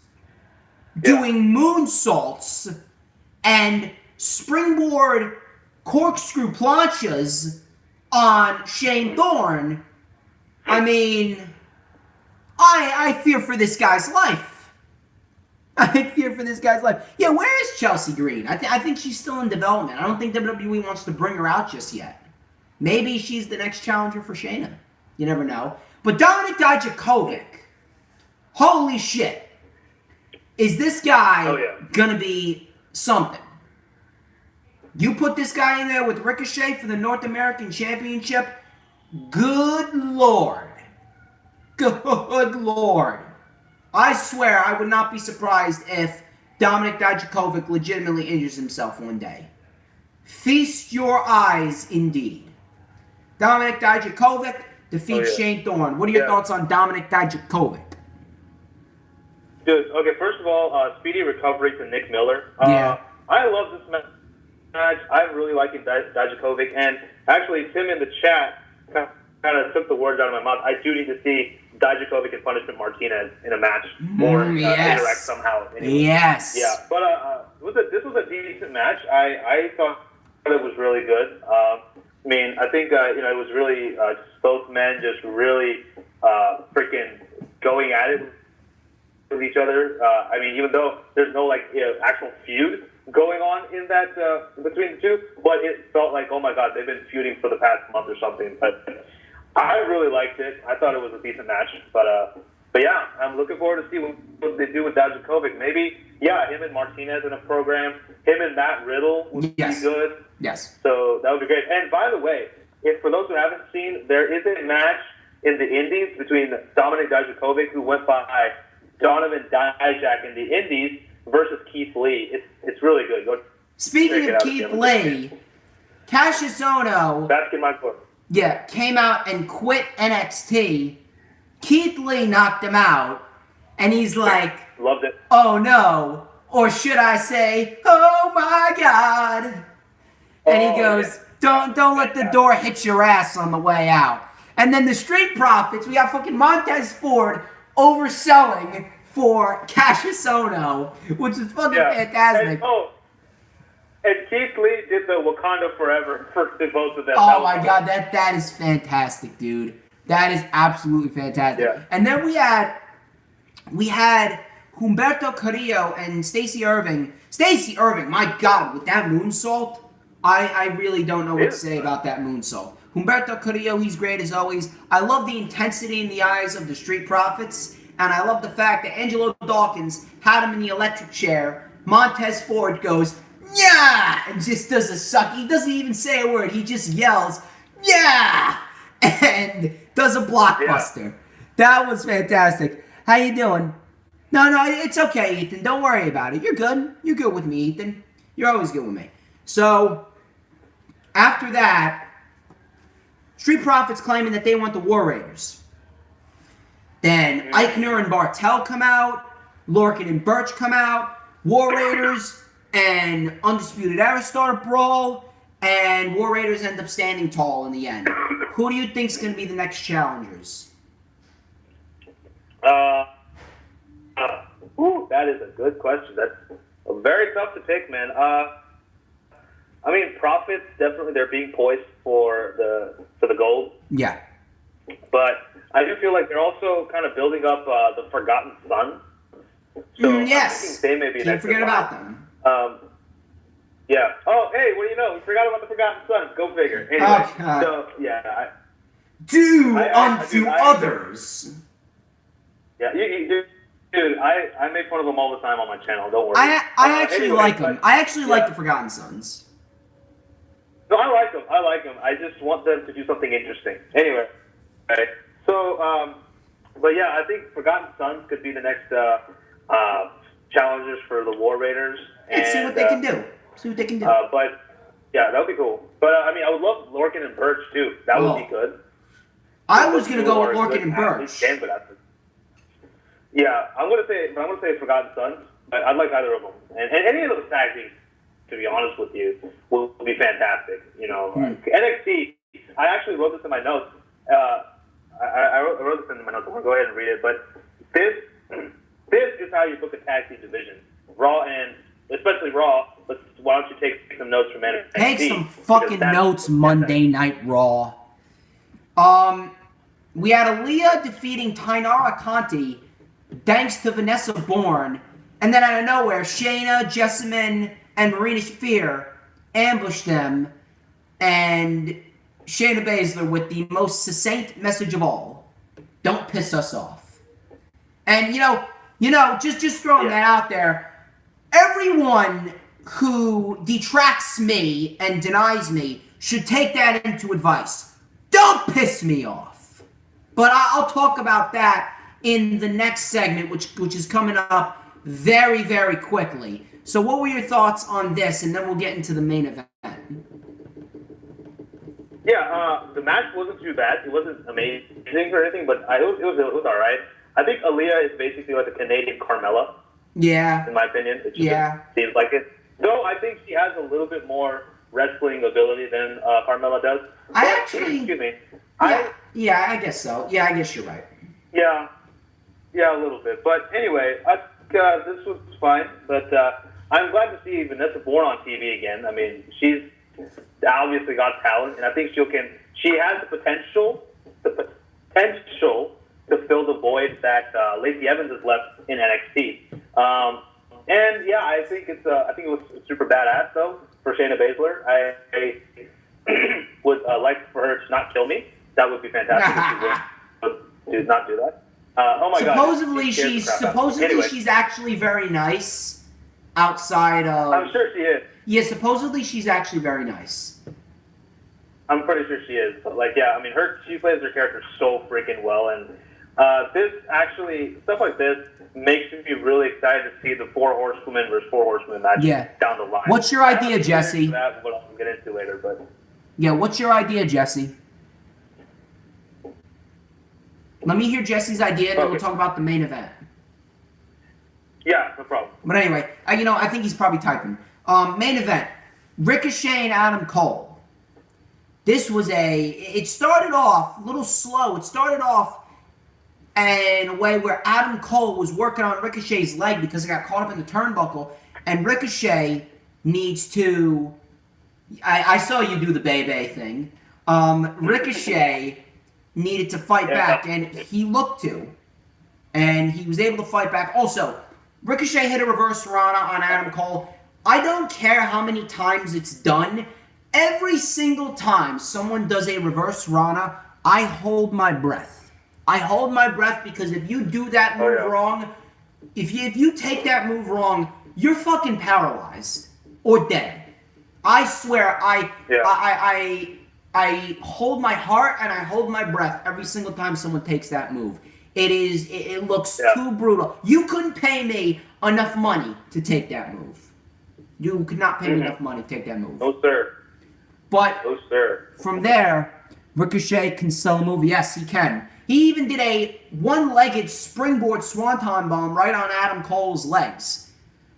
doing moonsaults and springboard corkscrew planchas on Shane Thorne, I mean, I fear for this guy's life. Yeah, where is Chelsea Green? I think she's still in development. I don't think WWE wants to bring her out just yet. Maybe she's the next challenger for Shayna. You never know. But Dominik Dijakovic, holy shit. is this guy Oh, yeah. gonna be something? You put this guy in there with Ricochet for the North American Championship, good Lord. Good Lord. I swear I would not be surprised if Dominik Dijakovic legitimately injures himself one day. Feast your eyes indeed. Dominik Dijakovic defeats Shane Thorne. What are your thoughts on Dominik Dijakovic? Dude, okay, first of all, speedy recovery to Nick Miller. I love this match. I'm really liking Dijakovic, and actually Tim in the chat kind of took the words out of my mouth. I do need to see Dijakovic and Punishment Martinez in a match or interact somehow. Anyway. Yes. Yeah, but this was a decent match. I thought it was really good. I mean, I think it was really both men just really freaking going at it with each other. I mean, even though there's no actual feud going on in that between the two, but it felt like, oh my god, they've been feuding for the past month or something. But I really liked it. I thought it was a decent match. But yeah, I'm looking forward to see what they do with Dijakovic. Maybe, him and Martinez in a program. Him and Matt Riddle would be good. Yes. So that would be great. And by the way, for those who haven't seen, there is a match in the Indies between Dominik Dijakovic, who went by Donovan Dijak in the Indies, versus Keith Lee. It's really good. Go Speaking of Keith Lee, Cassius Ohno came out and quit NXT. Keith Lee knocked him out, and he's like, loved it. Oh no, or should I say, oh my god. And he goes, don't let the door hit your ass on the way out. And then the Street Profits, we got fucking Montez Ford overselling for Cassius Ohno, which is fucking fantastic. And Keith Lee did the Wakanda Forever for both of them. Oh my god, that is fantastic, dude. That is absolutely fantastic. Yeah. And then we had Humberto Carrillo and Stacey Irving. Stacey Irving, my god, with that moonsault, I really don't know what to say about that moonsault. Humberto Carrillo, he's great as always. I love the intensity in the eyes of the Street Profits, and I love the fact that Angelo Dawkins had him in the electric chair. Montez Ford goes, yeah, and just does a suck. He doesn't even say a word. He just yells, yeah, and does a blockbuster. Yeah. That was fantastic. How you doing? No, it's okay, Ethan. Don't worry about it. You're good. You're good with me, Ethan. You're always good with me. So, after that, Street Profits claiming that they want the War Raiders. Then Eichner and Bartel come out. Lorcan and Birch come out. War Raiders and Undisputed Era start a brawl. And War Raiders end up standing tall in the end. Who do you think is going to be the next challengers? That is a good question. That's very tough to pick, man. I mean, Profits, definitely they're being poised for the gold. Yeah. But I do feel like they're also kind of building up the Forgotten Son. So yes. They may be Can't forget about them. Yeah. Oh, hey, what do you know? We forgot about the Forgotten Son. Go figure. Anyway, so, yeah. Do unto others. Yeah, dude, I make fun of them all the time on my channel. Don't worry. I actually like them. I actually like the Forgotten Sons. No, I like them. I just want them to do something interesting. Anyway, okay. So, but yeah, I think Forgotten Sons could be the next challengers for the War Raiders. And see what they can do. But yeah, that would be cool. But I mean, I would love Lorcan and Birch too. That would be good. I was gonna go with Lorcan and Birch. Yeah, I'm gonna say Forgotten Sons. But I'd like either of them, and any of those tag teams, to be honest with you, will be fantastic. You know, NXT. I actually wrote this in my notes. I wrote this in my notes. I'm gonna go ahead and read it. But this is how you book a tag team division. Raw and especially Raw. Why don't you take some notes from NXT? Take some fucking notes, Monday Night Raw. We had Aaliyah defeating Tainara Conti thanks to Vanessa Bourne. And then out of nowhere, Shayna, Jessamine, and Marina Shafir ambushed them. And Shayna Baszler with the most succinct message of all. Don't piss us off. And, you know, You know, just throwing that out there. Everyone who detracts me and denies me should take that into advice. Don't piss me off. But I'll talk about that in the next segment, which is coming up very, very quickly. So what were your thoughts on this? And then we'll get into the main event. Yeah, the match wasn't too bad. It wasn't amazing or anything, but it was all right. I think Aaliyah is basically like a Canadian Carmella. Yeah. In my opinion. It just seems like it. Though I think she has a little bit more wrestling ability than Carmella does. Excuse me. Yeah, I guess so. Yeah, I guess you're right. Yeah, a little bit. But anyway, this was fine. But I'm glad to see Vanessa Bourne on TV again. I mean, she's obviously got talent, and I think she has the potential to fill the void that Lacey Evans has left in NXT. And yeah, I think it was super badass though for Shayna Baszler. I would like for her to not kill me. That would be fantastic if she would not do that. Oh my god! Supposedly she's actually very nice outside of. I'm sure she is. Yeah, supposedly she's actually very nice. I'm pretty sure she is. But like, yeah, I mean, she plays her character so freaking well, and stuff like this makes me really excited to see the 4 Horsewomen versus 4 Horsewomen match down the line. What's your idea, Jesse? That's what I'll get into later, but yeah, what's your idea, Jesse? Let me hear Jesse's idea, and then we'll talk about the main event. Yeah, no problem. But anyway, I think he's probably typing. Main event: Ricochet and Adam Cole. This was it started off a little slow. It started off in a way where Adam Cole was working on Ricochet's leg because he got caught up in the turnbuckle, and Ricochet needs to. I saw you do the Bebe thing. Ricochet needed to fight back, and he looked to, and he was able to fight back. Also, Ricochet hit a reverse Rana on Adam Cole. I don't care how many times it's done. Every single time someone does a reverse Rana, I hold my breath. I hold my breath because if you do that move wrong, if you take that move wrong, you're fucking paralyzed or dead. I swear, I hold my heart and I hold my breath every single time someone takes that move. It looks too brutal. You couldn't pay me enough money to take that move. You could not pay me enough money to take that move. No, sir. But no, sir. From there, Ricochet can sell a move. Yes, he can. He even did a one-legged springboard swanton bomb right on Adam Cole's legs.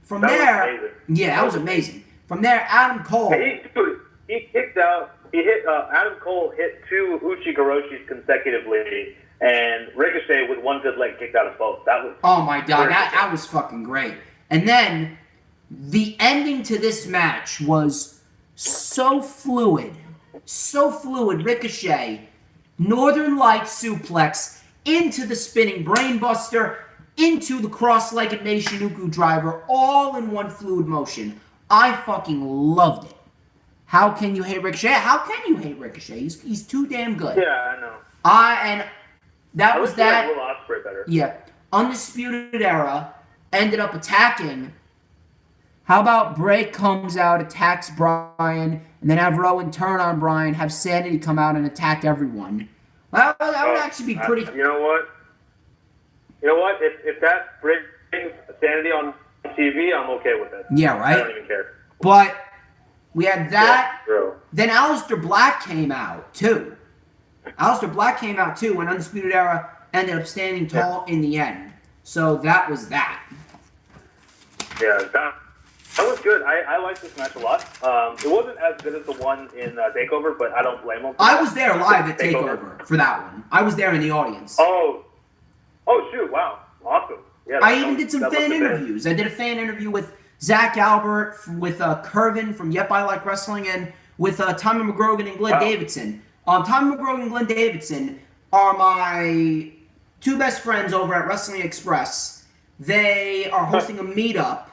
That was amazing. From there, Adam Cole. He kicked out. Adam Cole hit 2 Uchi-Goroshis consecutively, and Ricochet with one good leg kicked out of both. That was. Oh my god, that was fucking great. And then the ending to this match was so fluid. Ricochet, Northern Lights suplex into the spinning brainbuster, into the cross-legged Meishinuku driver, all in one fluid motion. I fucking loved it. How can you hate Ricochet? How can you hate Ricochet? He's too damn good. Yeah, I know. And that was that. Will Ospreay better. Yeah. Undisputed Era ended up attacking. How about Bray comes out, attacks Bryan, and then have Rowan turn on Bryan, have Sanity come out and attack everyone? Well, that would actually be pretty. You know what? If that brings Sanity on TV, I'm okay with it. Yeah, right? I don't even care. But we had that. Yeah, then Aleister Black came out, too. When Undisputed Era ended up standing tall in the end. So that was that. Yeah, that was good. I liked this match a lot. It wasn't as good as the one in TakeOver, but I don't blame him. I was there live at TakeOver for that one. I was there in the audience. Oh, shoot! Wow, awesome. Yeah, I even did some fan interviews. I did a fan interview with Zach Albert, with Kervin from Yep I Like Wrestling, and with Tommy McGrogan and Glenn Davidson. Tommy McGrogan and Glenn Davidson are my 2 best friends over at Wrestling Express. They are hosting a meetup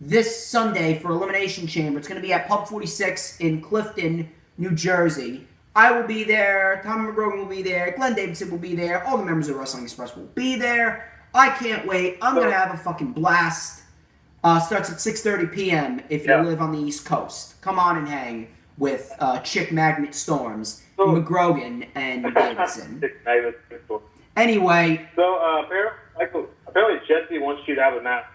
this Sunday for Elimination Chamber. It's going to be at Pub 46 in Clifton, New Jersey. I will be there. Tommy McGrogan will be there. Glenn Davidson will be there. All the members of Wrestling Express will be there. I can't wait. I'm going to have a fucking blast. Starts at 6:30 p.m. if you live on the East Coast. Come on and hang with Chick Magnet Storms, McGrogan, and Davidson. Anyway. So, apparently Jesse wants you to have a match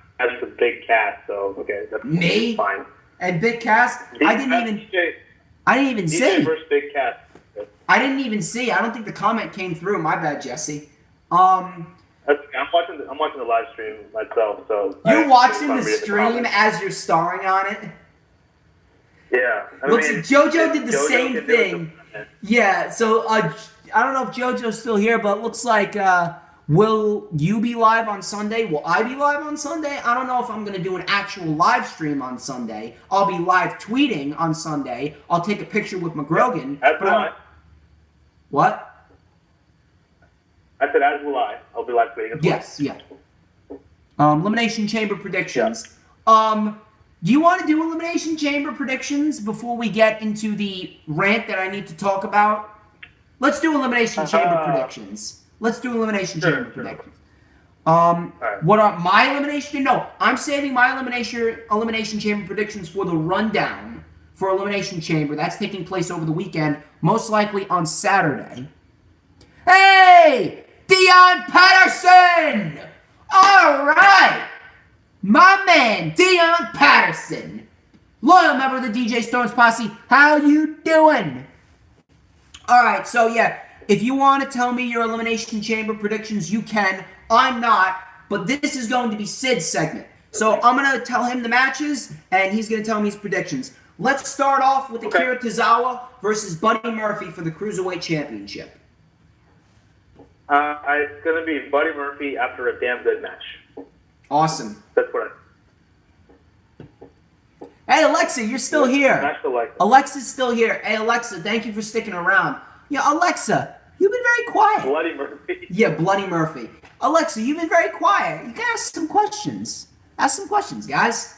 with Big Cass, so, okay. That's Me? Fine. And Big Cass? I didn't even see. DJ versus Big Cass. I didn't even see. I don't think the comment came through. My bad, Jesse. I'm watching the live stream myself, so you're watching the stream as you're starring on it. Yeah, JoJo did the same thing. Yeah, so I don't know if JoJo's still here, but it looks like will you be live on Sunday? Will I be live on Sunday? I don't know if I'm gonna do an actual live stream on Sunday. I'll be live tweeting on Sunday. I'll take a picture with McGrogan. What? I said, as will I. I'll be live tweeting as well. Yes, yeah. Elimination Chamber predictions. Yeah. Do you want to do Elimination Chamber predictions before we get into the rant that I need to talk about? Let's do Elimination Chamber predictions. Let's do Elimination Chamber predictions. Right. What are my elimination? No, I'm saving my Elimination Chamber predictions for the rundown for Elimination Chamber. That's taking place over the weekend, most likely on Saturday. Hey! Dion Patterson! All right! My man, Dion Patterson. Loyal member of the DJ Storms Posse. How you doing? All right, so yeah, if you want to tell me your Elimination Chamber predictions, you can. I'm not, but this is going to be Sid's segment. So I'm going to tell him the matches, and he's going to tell me his predictions. Let's start off with Akira Tozawa versus Buddy Murphy for the Cruiserweight Championship. It's going to be Buddy Murphy after a damn good match. Awesome. That's what Hey, Alexa, you're still here. Match Alexa. Alexa's still here. Hey, Alexa, thank you for sticking around. Yeah, Alexa, you've been very quiet. Bloody Murphy. Yeah, Bloody Murphy. Alexa, you've been very quiet. You can ask some questions. Ask some questions, guys.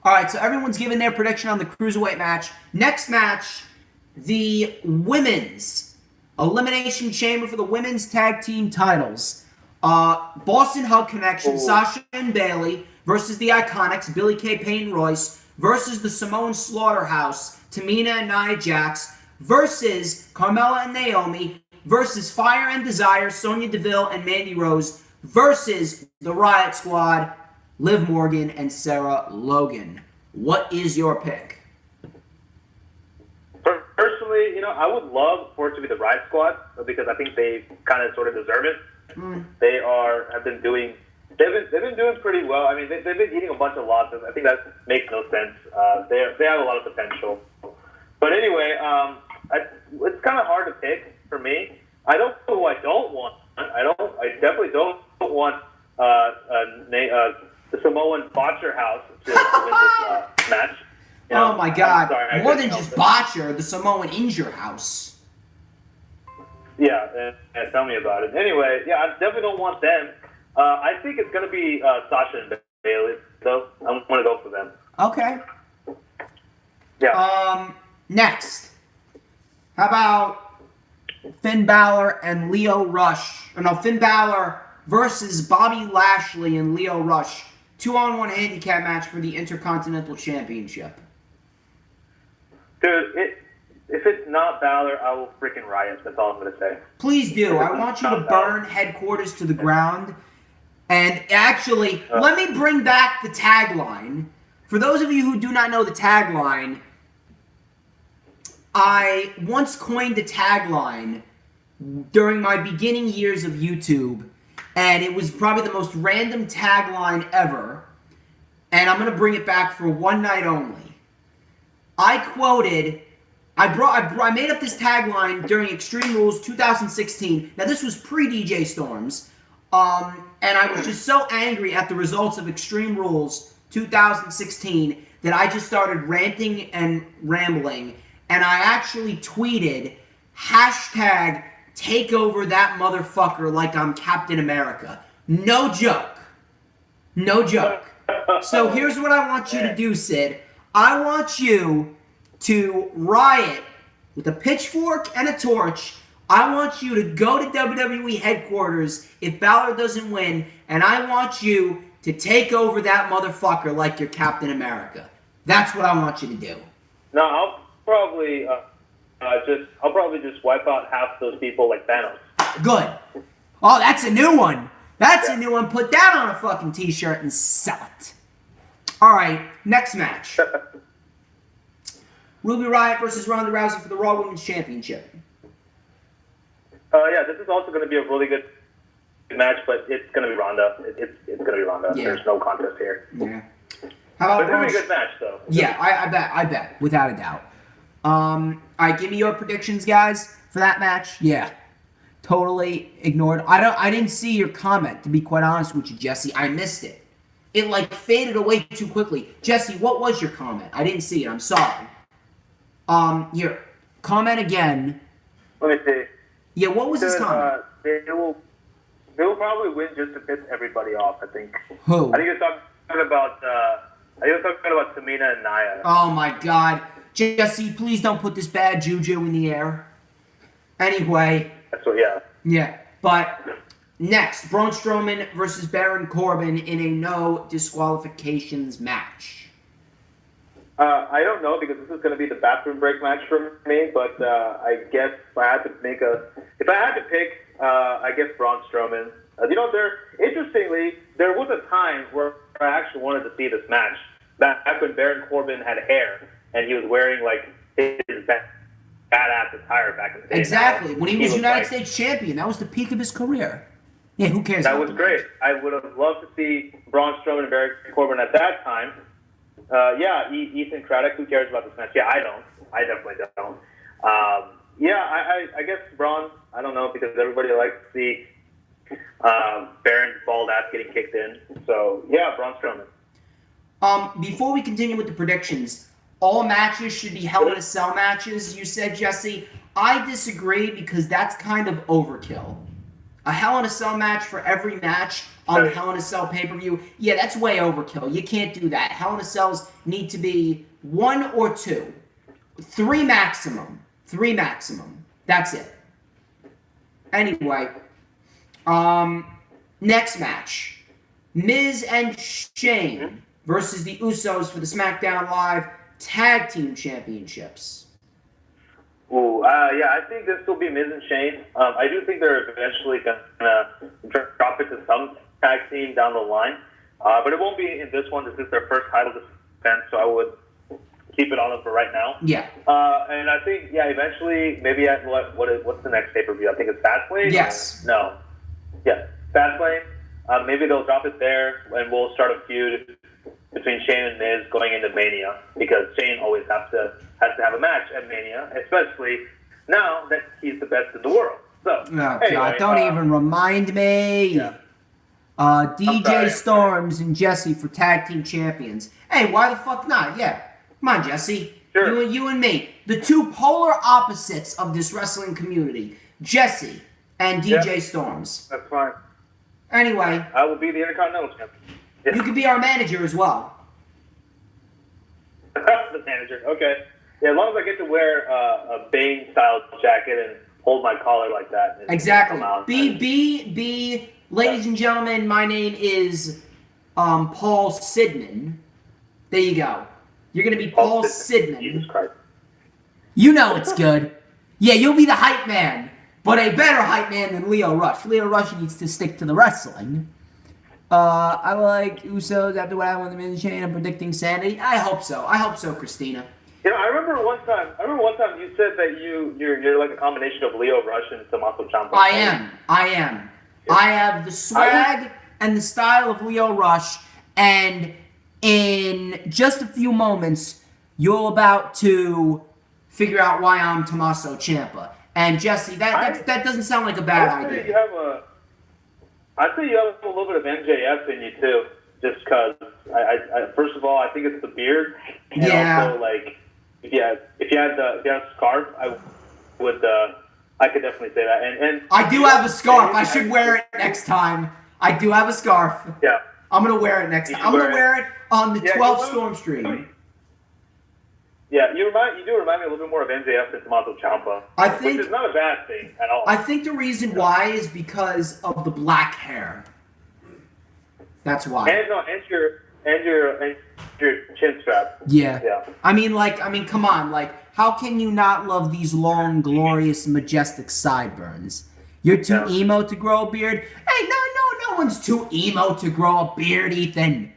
All right, so everyone's given their prediction on the Cruiserweight match. Next match, the women's Elimination Chamber for the women's tag team titles. Boston Hug Connection, Sasha and Bayley versus the Iconics, Billie Kay Payne Royce versus the Samoan Slaughterhouse, Tamina and Nia Jax versus Carmella and Naomi versus Fire and Desire, Sonya Deville and Mandy Rose versus the Riot Squad, Liv Morgan and Sarah Logan. What is your pick? Personally, I would love for it to be the Riot Squad because I think they kind of sort of deserve it. They've been doing pretty well. I mean, they've been eating a bunch of losses. I think that makes no sense. They have a lot of potential. But anyway, it's kind of hard to pick for me. I don't know who I don't want. I definitely don't want the Samoan Botcher House to win this match. Oh my God! More than just Botcher, the Samoan Injure House. Yeah, tell me about it. Anyway, yeah, I definitely don't want them. I think it's going to be Sasha and Bayley, so I'm going to go for them. Okay. Yeah. Next. How about Finn Balor and Lio Rush? Or no, Finn Balor versus Bobby Lashley and Lio Rush. 2-on-1 handicap match for the Intercontinental Championship. Dude, if it's not Balor, I will freaking riot. That's all I'm going to say. Please do. I want you to burn headquarters to the ground. And actually, let me bring back the tagline. For those of you who do not know the tagline, I once coined the tagline during my beginning years of YouTube, and it was probably the most random tagline ever, and I'm going to bring it back for one night only. I made up this tagline during Extreme Rules 2016. Now, this was pre-DJ Storms, and I was just so angry at the results of Extreme Rules 2016 that I just started ranting and rambling, and I actually tweeted, hashtag take over that motherfucker like I'm Captain America. No joke. No joke. So here's what I want you to do, Sid. I want you to riot with a pitchfork and a torch. I want you to go to WWE headquarters if Balor doesn't win, and I want you to take over that motherfucker like you're Captain America. That's what I want you to do. No, I'll probably just wipe out half those people like Thanos. Good. Oh, that's a new one. That's a new one. Put that on a fucking t-shirt and sell it. All right, next match. Ruby Riott versus Ronda Rousey for the Raw Women's Championship. Yeah, this is also going to be a really good match, but it's going to be Ronda. It's going to be Ronda. Yeah. There's no contest here. Yeah. How about But it's going to be a good match, though. Yeah, I bet, without a doubt. All right, give me your predictions, guys, for that match. Yeah, totally ignored. I didn't see your comment, to be quite honest with you, Jesse. I missed it. It like faded away too quickly. Jesse, what was your comment? I didn't see it. I'm sorry. Here, comment again. Let me see. Yeah, what was his comment? They will probably win just to piss everybody off, I think. Who? I think you're talking about Tamina and Nia. Oh my God, Jesse, please don't put this bad juju in the air. Anyway. That's what, yeah. Yeah, but next, Braun Strowman versus Baron Corbin in a no disqualifications match. I don't know because this is going to be the bathroom break match for me. But I guess if I had to pick, I guess Braun Strowman. Interestingly, there was a time where I actually wanted to see this match. Back when Baron Corbin had hair and he was wearing like his badass attire back in the day. Exactly, when he was United States champion, that was the peak of his career. Yeah, who cares? That was great. I would have loved to see Braun Strowman and Baron Corbin at that time. Ethan Craddock, who cares about this match? Yeah, I don't. I definitely don't. I guess Braun, I don't know, because everybody likes to see Baron's bald ass getting kicked in. So, yeah, Braun Strowman. Before we continue with the predictions, all matches should be Hell in a Cell matches, you said, Jesse. I disagree because that's kind of overkill. A Hell in a Cell match for every match on the Hell in a Cell pay-per-view, yeah, that's way overkill. You can't do that. Hell in a Cells need to be 1 or 2. 3 maximum. 3 maximum. That's it. Anyway, next match. Miz and Shane versus the Usos for the SmackDown Live Tag Team Championships. I think this will be Miz and Shane. I do think they're eventually going to drop it to some tag team down the line. But it won't be in this one. This is their first title defense, so I would keep it on them for right now. Yeah. And I think, eventually, maybe at what's the next pay-per-view? I think it's Fastlane? Yes. No. Yeah, Fastlane. Maybe they'll drop it there, and we'll start a feud between Shane and Miz going into Mania, because Shane always has to have a match at Mania, especially now that he's the best in the world. So, God, don't even remind me. Yeah. DJ Storms and Jesse for tag team champions. Hey, why the fuck not? Yeah, come on, Jesse. Sure. You and me, the two polar opposites of this wrestling community, Jesse and DJ Storms. That's fine. Anyway, I will be the Intercontinental Champion. Yeah. You could be our manager as well. The manager, okay. Yeah, as long as I get to wear a Bane-style jacket and hold my collar like that. Exactly. Ladies and gentlemen, my name is Paul Sidman. There you go. You're going to be Paul Sidman. Jesus Christ. You know it's good. Yeah, you'll be the hype man, but a better hype man than Leo Rush. Leo Rush needs to stick to the wrestling. I like Usos after what happened with the Miz and Shane. I'm predicting sanity. I hope so. Christina. I remember one time you said that you're like a combination of Leo Rush and Tommaso Ciampa. I am. Yeah. I have the swag and the style of Leo Rush, and in just a few moments, you're about to figure out why I'm Tommaso Ciampa. And Jesse, that doesn't sound like a bad idea. I'd say you have a little bit of MJF in you too, just because. First of all, I think it's the beard, and also like if you had a scarf, I could definitely say that. And I do have a scarf. I should wear it next time. I do have a scarf. Yeah, I'm gonna wear it next time. I'm gonna wear it on the 12th StormsStream. Yeah, you do remind me a little bit more of MJF than Tommaso Ciampa. Which is not a bad thing at all. I think the reason why is because of the black hair. That's why. And your chin strap. Yeah. I mean, come on. How can you not love these long, glorious, majestic sideburns? You're too emo to grow a beard? Hey, no one's too emo to grow a beard, Ethan.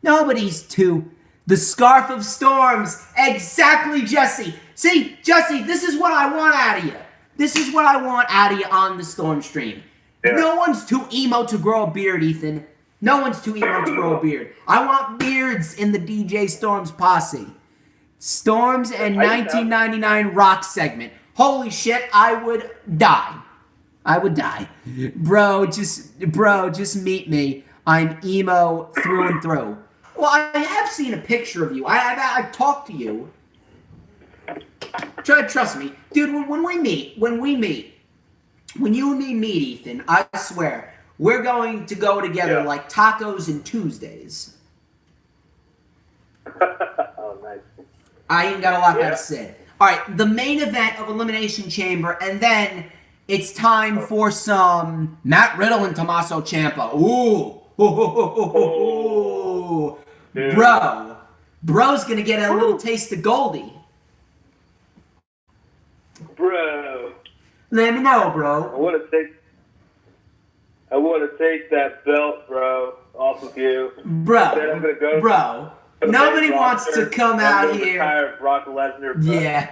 Nobody's too. The Scarf of Storms. Exactly, Jesse. See, Jesse, this is what I want out of you. This is what I want out of you on the StormsStream. Yeah. No one's too emo to grow a beard, Ethan. No one's too emo to grow a beard. I want beards in the DJ Storms posse. Storms and 1999 rock segment. Holy shit, I would die. Bro, just meet me. I'm emo through and through. Well, I have seen a picture of you. I've talked to you. Trust me. Dude, when we meet, when you and me meet, Ethan, I swear, we're going to go together like tacos and Tuesdays. Oh, nice. I ain't got a lot to say. All right, the main event of Elimination Chamber, and then it's time for some Matt Riddle and Tommaso Ciampa. Ooh. Bro's gonna get a little taste of Goldie. Bro. Let me know, bro. I want to take that belt, bro, off of you. Bro. Nobody wants to come out here. Brock Lesnar, bro. Yeah.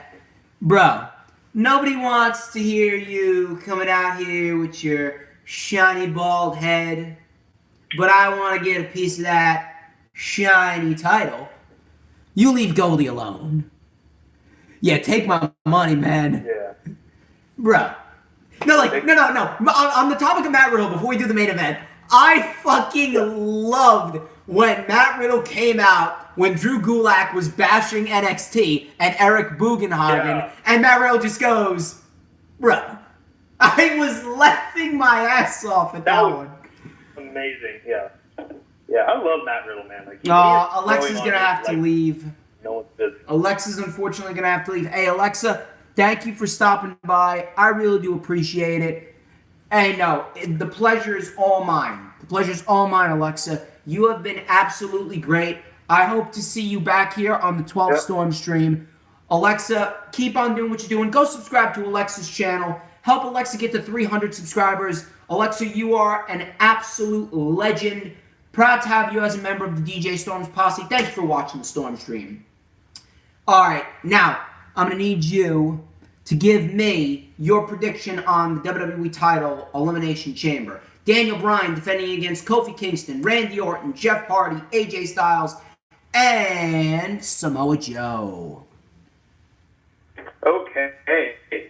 Bro. Nobody wants to hear you coming out here with your shiny bald head. But I want to get a piece of that shiny title. You leave Goldie alone. Yeah, take my money, man. Yeah. Bro. No. On the topic of Matt Riddle, before we do the main event, I fucking loved when Matt Riddle came out when Drew Gulak was bashing NXT and Eric Bugenhagen, and Matt Riddle just goes, bro. I was laughing my ass off at that one. Amazing, yeah. Yeah, I love Matt Riddle, man. Alexa's going to have to leave. No one's business. Alexa's unfortunately going to have to leave. Hey, Alexa, thank you for stopping by. I really do appreciate it. Hey, no, the pleasure is all mine. The pleasure is all mine, Alexa. You have been absolutely great. I hope to see you back here on the 12th StormsStream. Alexa, keep on doing what you're doing. Go subscribe to Alexa's channel. Help Alexa get to 300 subscribers. Alexa, you are an absolute legend. Proud to have you as a member of the DJ Storms posse. Thank you for watching the StormsStream. All right, now I'm going to need you to give me your prediction on the WWE title Elimination Chamber. Daniel Bryan defending against Kofi Kingston, Randy Orton, Jeff Hardy, AJ Styles, and Samoa Joe. Okay.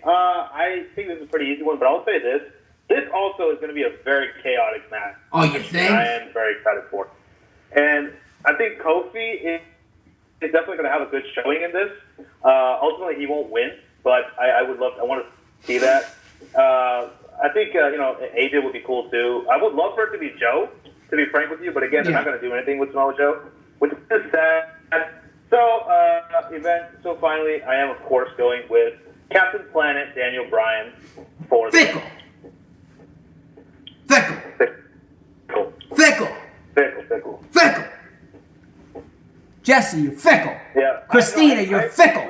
I think this is a pretty easy one, but I'll say this. This also is going to be a very chaotic match. Oh, you think? I am very excited for it. And I think Kofi is definitely going to have a good showing in this. Ultimately, he won't win, but I want to see that. I think, AJ would be cool too. I would love for it to be Joe, to be frank with you, but again, they're not going to do anything with Samoa Joe, which is sad. So finally, I am, of course, going with Captain Planet, Daniel Bryan, for Fickle. Jesse, you're fickle. Yeah. Christina, you're fickle.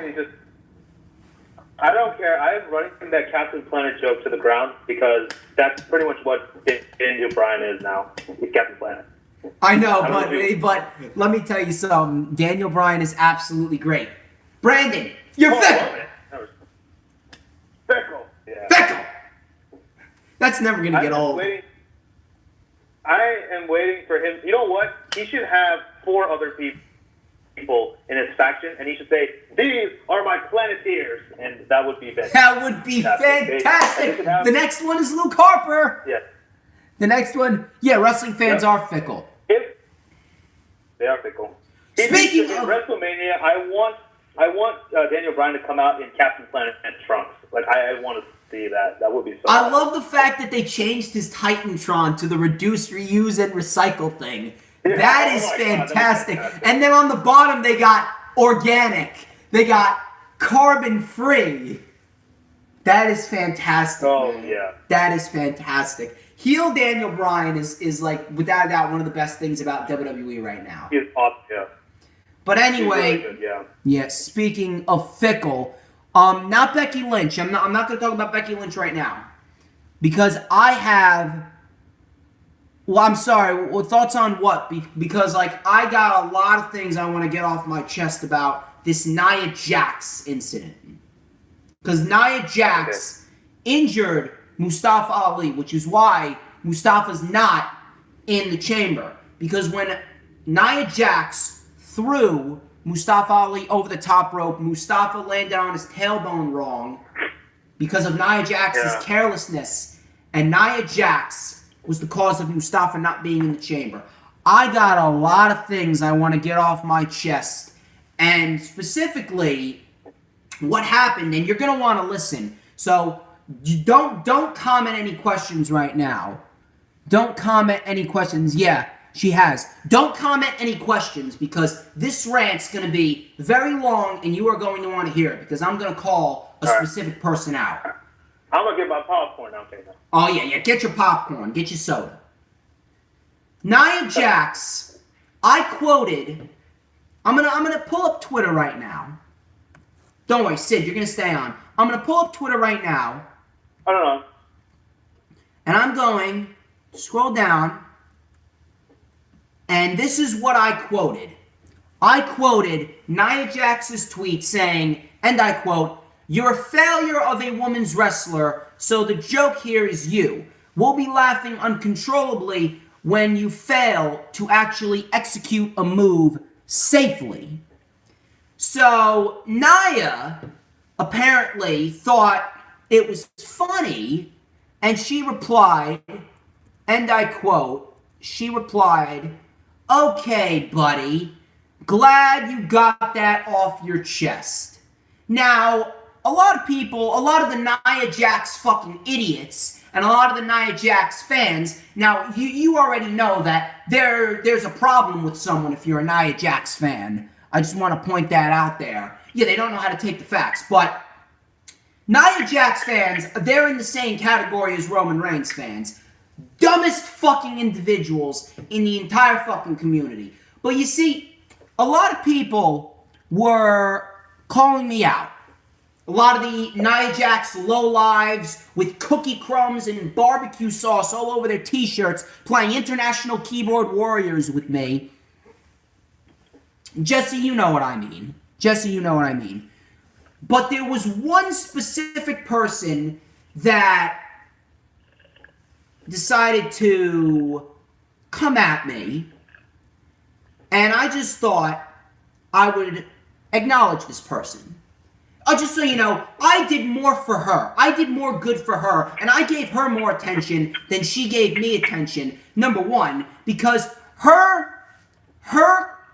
I don't care. I'm running that Captain Planet joke to the ground because that's pretty much what Daniel Bryan is now. He's Captain Planet. I know, but let me tell you something. Daniel Bryan is absolutely great. Brandon, you're fickle. Fickle. Yeah. Fickle. That's never going to get old. I am waiting for him. You know what? He should have 4 other people in his faction, and he should say, "These are my Planeteers," and that would be fantastic. That would be fantastic. The next one is Luke Harper. Yes. The next one, wrestling fans are fickle. They are fickle. Speaking of WrestleMania, I want Daniel Bryan to come out in Captain Planet and trunks. I want to see that. That would be so awesome. love the fact that they changed his Titantron to the reduce, reuse, and recycle thing. That is fantastic. And then on the bottom, they got organic. They got carbon free. That is fantastic. Oh, man. yeah. That is fantastic. Heel Daniel Bryan is like, without a doubt, one of the best things about WWE right now. He's awesome, yeah. But anyway, He's really good, yeah. Speaking of fickle, not Becky Lynch. I'm not going to talk about Becky Lynch right now because I have. Well, I'm sorry. Well, thoughts on what? Because like I got a lot of things I want to get off my chest about this Nia Jax incident. Because Nia Jax injured Mustafa Ali, which is why Mustafa's not in the chamber. Because when Nia Jax threw Mustafa Ali over the top rope, Mustafa landed on his tailbone wrong because of Nia Jax's carelessness. And Nia Jax was the cause of Mustafa not being in the chamber. I got a lot of things I want to get off my chest. And specifically, what happened, and you're going to want to listen. So you don't comment any questions right now. Don't comment any questions. Yeah, she has. Don't comment any questions because this rant's going to be very long and you are going to want to hear it because I'm going to call a specific person out. I'm going to get my popcorn out there now. Oh, yeah. Get your popcorn. Get your soda. Nia Jax, I quoted, I'm gonna pull up Twitter right now. Don't worry, Sid, you're going to stay on. I'm going to pull up Twitter right now. I don't know. And I'm going to scroll down. And this is what I quoted. I quoted Nia Jax's tweet saying, and I quote, "You're a failure of a women's wrestler, so the joke here is you. We'll be laughing uncontrollably when you fail to actually execute a move safely." So, Nia apparently thought it was funny, and she replied, and I quote, she replied, "Okay, buddy, glad you got that off your chest." Now, a lot of the Nia Jax fucking idiots, and a lot of the Nia Jax fans, now, you already know that there's a problem with someone if you're a Nia Jax fan. I just want to point that out there. Yeah, they don't know how to take the facts, but Nia Jax fans, they're in the same category as Roman Reigns fans. Dumbest fucking individuals in the entire fucking community. But you see, a lot of people were calling me out. A lot of the Nia Jax lowlives with cookie crumbs and barbecue sauce all over their t-shirts playing International Keyboard Warriors with me. Jesse, you know what I mean. But there was one specific person that decided to come at me, and I just thought I would acknowledge this person. Just so you know, I did more for her. I did more good for her, and I gave her more attention than she gave me attention. Number one, because her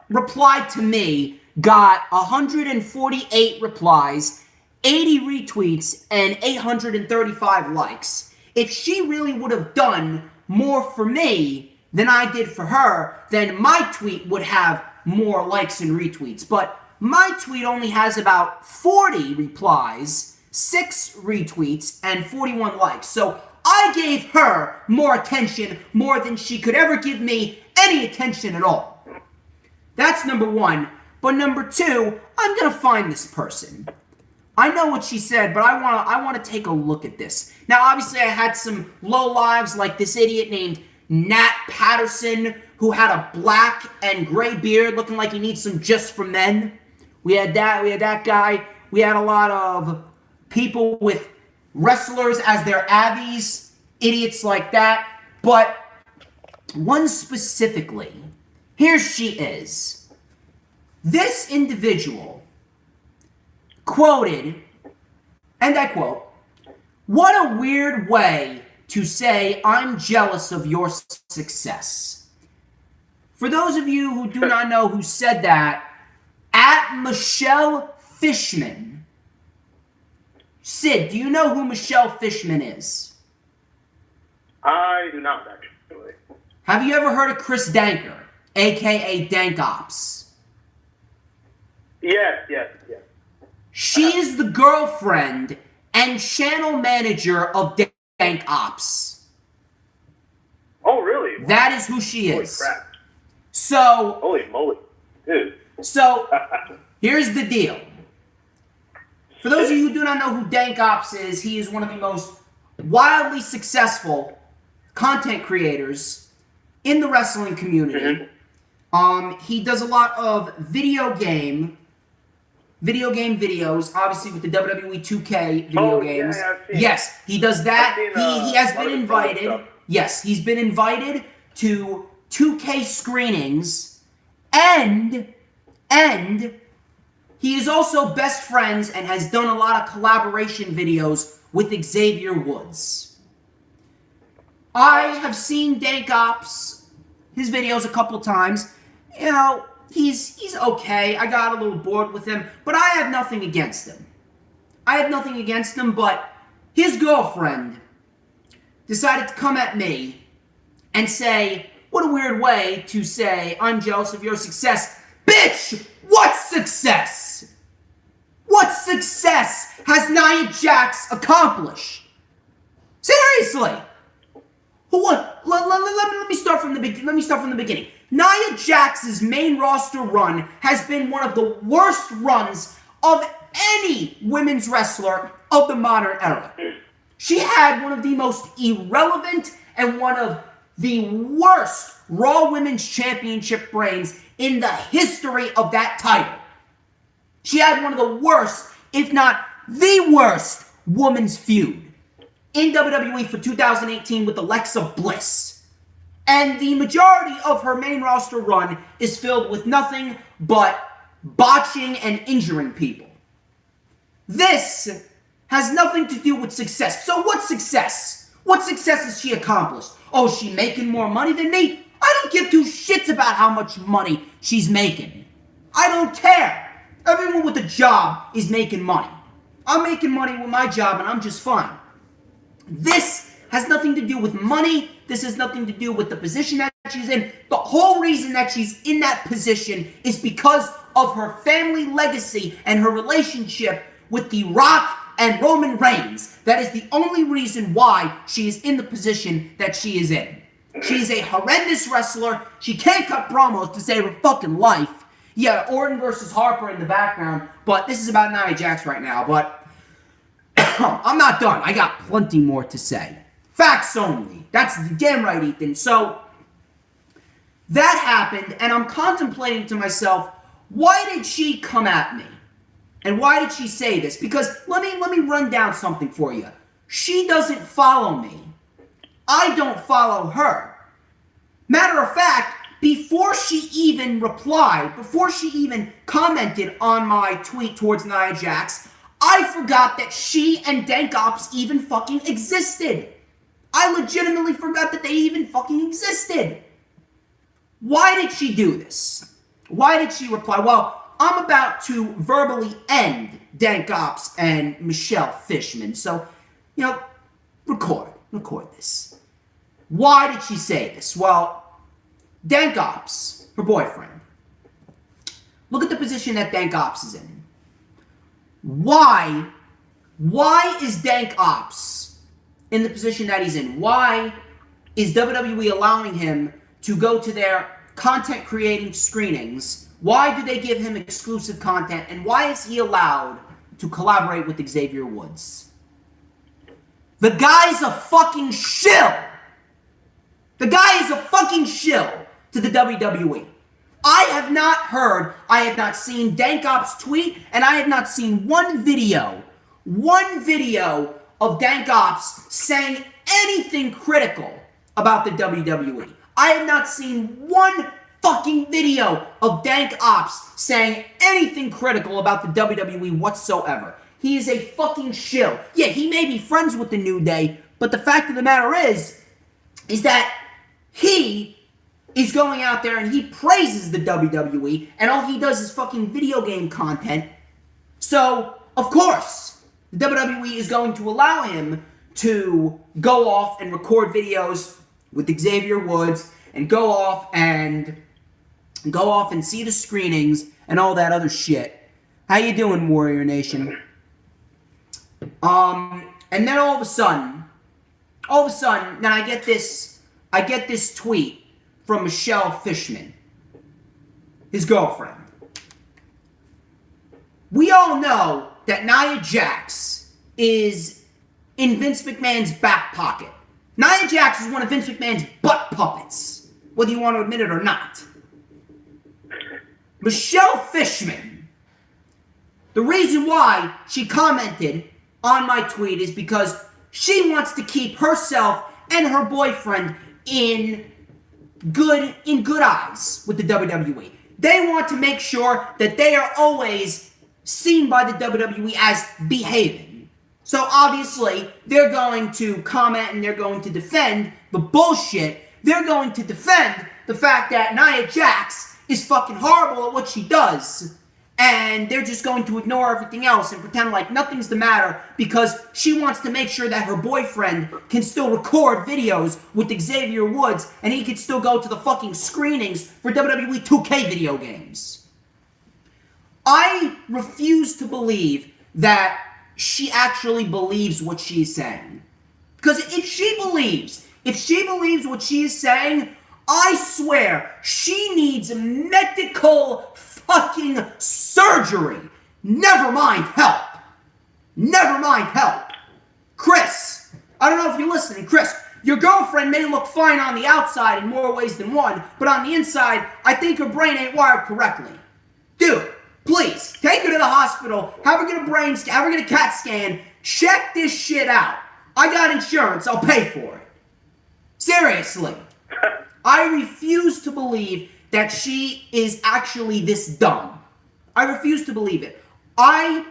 reply to me got 148 replies, 80 retweets, and 835 likes. If she really would have done more for me than I did for her, then my tweet would have more likes and retweets. But my tweet only has about 40 replies, 6 retweets, and 41 likes. So I gave her more attention, more than she could ever give me any attention at all. That's number one. But number two, I'm going to find this person. I know what she said, but I want to take a look at this. Now, obviously, I had some low lives like this idiot named Nat Patterson, who had a black and gray beard looking like he needs some Just for Men. We had that guy. We had a lot of people with wrestlers as their avies, idiots like that. But one specifically, here she is. This individual quoted, and I quote, "What a weird way to say I'm jealous of your success." For those of you who do not know who said that, at Michelle Fishman. Sid, do you know who Michelle Fishman is? I do not, actually. Have you ever heard of Chris Danker, a.k.a. Dank Ops? Yes. She is the girlfriend and channel manager of Dank Ops. Oh, really? Wow. That is who she Holy is. crap. So, Holy moly. Dude. So, here's the deal. For those of you who do not know who Dank Ops is, he is one of the most wildly successful content creators in the wrestling community. He does a lot of video game videos, obviously with the WWE 2K video games. Yeah, yes, he does that. He has been invited. Stuff. Yes, he's been invited to 2K screenings, and he is also best friends and has done a lot of collaboration videos with Xavier Woods. I have seen Dank Ops, his videos a couple times. You know, he's okay. I got a little bored with him, but I have nothing against him. But his girlfriend decided to come at me and say, what a weird way to say, I'm jealous of your success. Bitch, what success? What success has Nia Jax accomplished? Seriously. What? Let me start from the beginning. Nia Jax's main roster run has been one of the worst runs of any women's wrestler of the modern era. She had one of the most irrelevant and one of the worst Raw Women's Championship reigns in the history of that title. She had one of the worst, if not the worst, women's feud in WWE for 2018 with Alexa Bliss. And the majority of her main roster run is filled with nothing but botching and injuring people. This has nothing to do with success. So what success? What success has she accomplished? Oh, is she making more money than me? I don't give two shits about how much money she's making. I don't care. Everyone with a job is making money. I'm making money with my job and I'm just fine. This has nothing to do with money. This has nothing to do with the position that she's in. The whole reason that she's in that position is because of her family legacy and her relationship with The Rock and Roman Reigns. That is the only reason why she is in the position that she is in. She's a horrendous wrestler. She can't cut promos to save her fucking life. Yeah, Orton versus Harper in the background, but this is about Nia Jax right now, but I'm not done. I got plenty more to say. Facts only. That's damn right, Ethan. So, that happened, and I'm contemplating to myself, why did she come at me? And why did she say this? Because let me run down something for you. She doesn't follow me. I don't follow her. Matter of fact, before she even replied, before she even commented on my tweet towards Nia Jax, I forgot that she and Dank Ops even fucking existed. I legitimately forgot that they even fucking existed. Why did she do this? Why did she reply? Well, I'm about to verbally end Dank Ops and Michelle Fishman. So, record this. Why did she say this? Well, Dank Ops, her boyfriend. Look at the position that Dank Ops is in. Why is Dank Ops in the position that he's in? Why is WWE allowing him to go to their content creating screenings? Why do they give him exclusive content? And why is he allowed to collaborate with Xavier Woods? The guy's a fucking shill. The guy is a fucking shill to the WWE. I have not seen Dank Ops tweet, and I have not seen one video of Dank Ops saying anything critical about the WWE. I have not seen one fucking video of Dank Ops saying anything critical about the WWE whatsoever. He is a fucking shill. Yeah, he may be friends with the New Day, but the fact of the matter is that he is going out there and he praises the WWE, and all he does is fucking video game content. So, of course, the WWE is going to allow him to go off and record videos with Xavier Woods and go off and see the screenings and all that other shit. How you doing, Warrior Nation? And then all of a sudden, then I get this tweet from Michelle Fishman, his girlfriend. We all know that Nia Jax is in Vince McMahon's back pocket. Nia Jax is one of Vince McMahon's butt puppets, whether you want to admit it or not. Michelle Fishman, the reason why she commented on my tweet is because she wants to keep herself and her boyfriend in good eyes with the WWE. They want to make sure that they are always seen by the WWE as behaving. So obviously, they're going to comment and they're going to defend the bullshit. They're going to defend the fact that Nia Jax is fucking horrible at what she does. And they're just going to ignore everything else and pretend like nothing's the matter because she wants to make sure that her boyfriend can still record videos with Xavier Woods and he can still go to the fucking screenings for WWE 2K video games. I refuse to believe that she actually believes what she's saying. Because if she believes what she's saying, I swear she needs medical fucking surgery. Never mind help. Never mind help. Chris, I don't know if you're listening. Chris, your girlfriend may look fine on the outside in more ways than one, but on the inside, I think her brain ain't wired correctly. Dude, please, take her to the hospital, have her get a brain scan, have her get a CAT scan, check this shit out. I got insurance, I'll pay for it. Seriously. I refuse to believe that she is actually this dumb. I refuse to believe it. I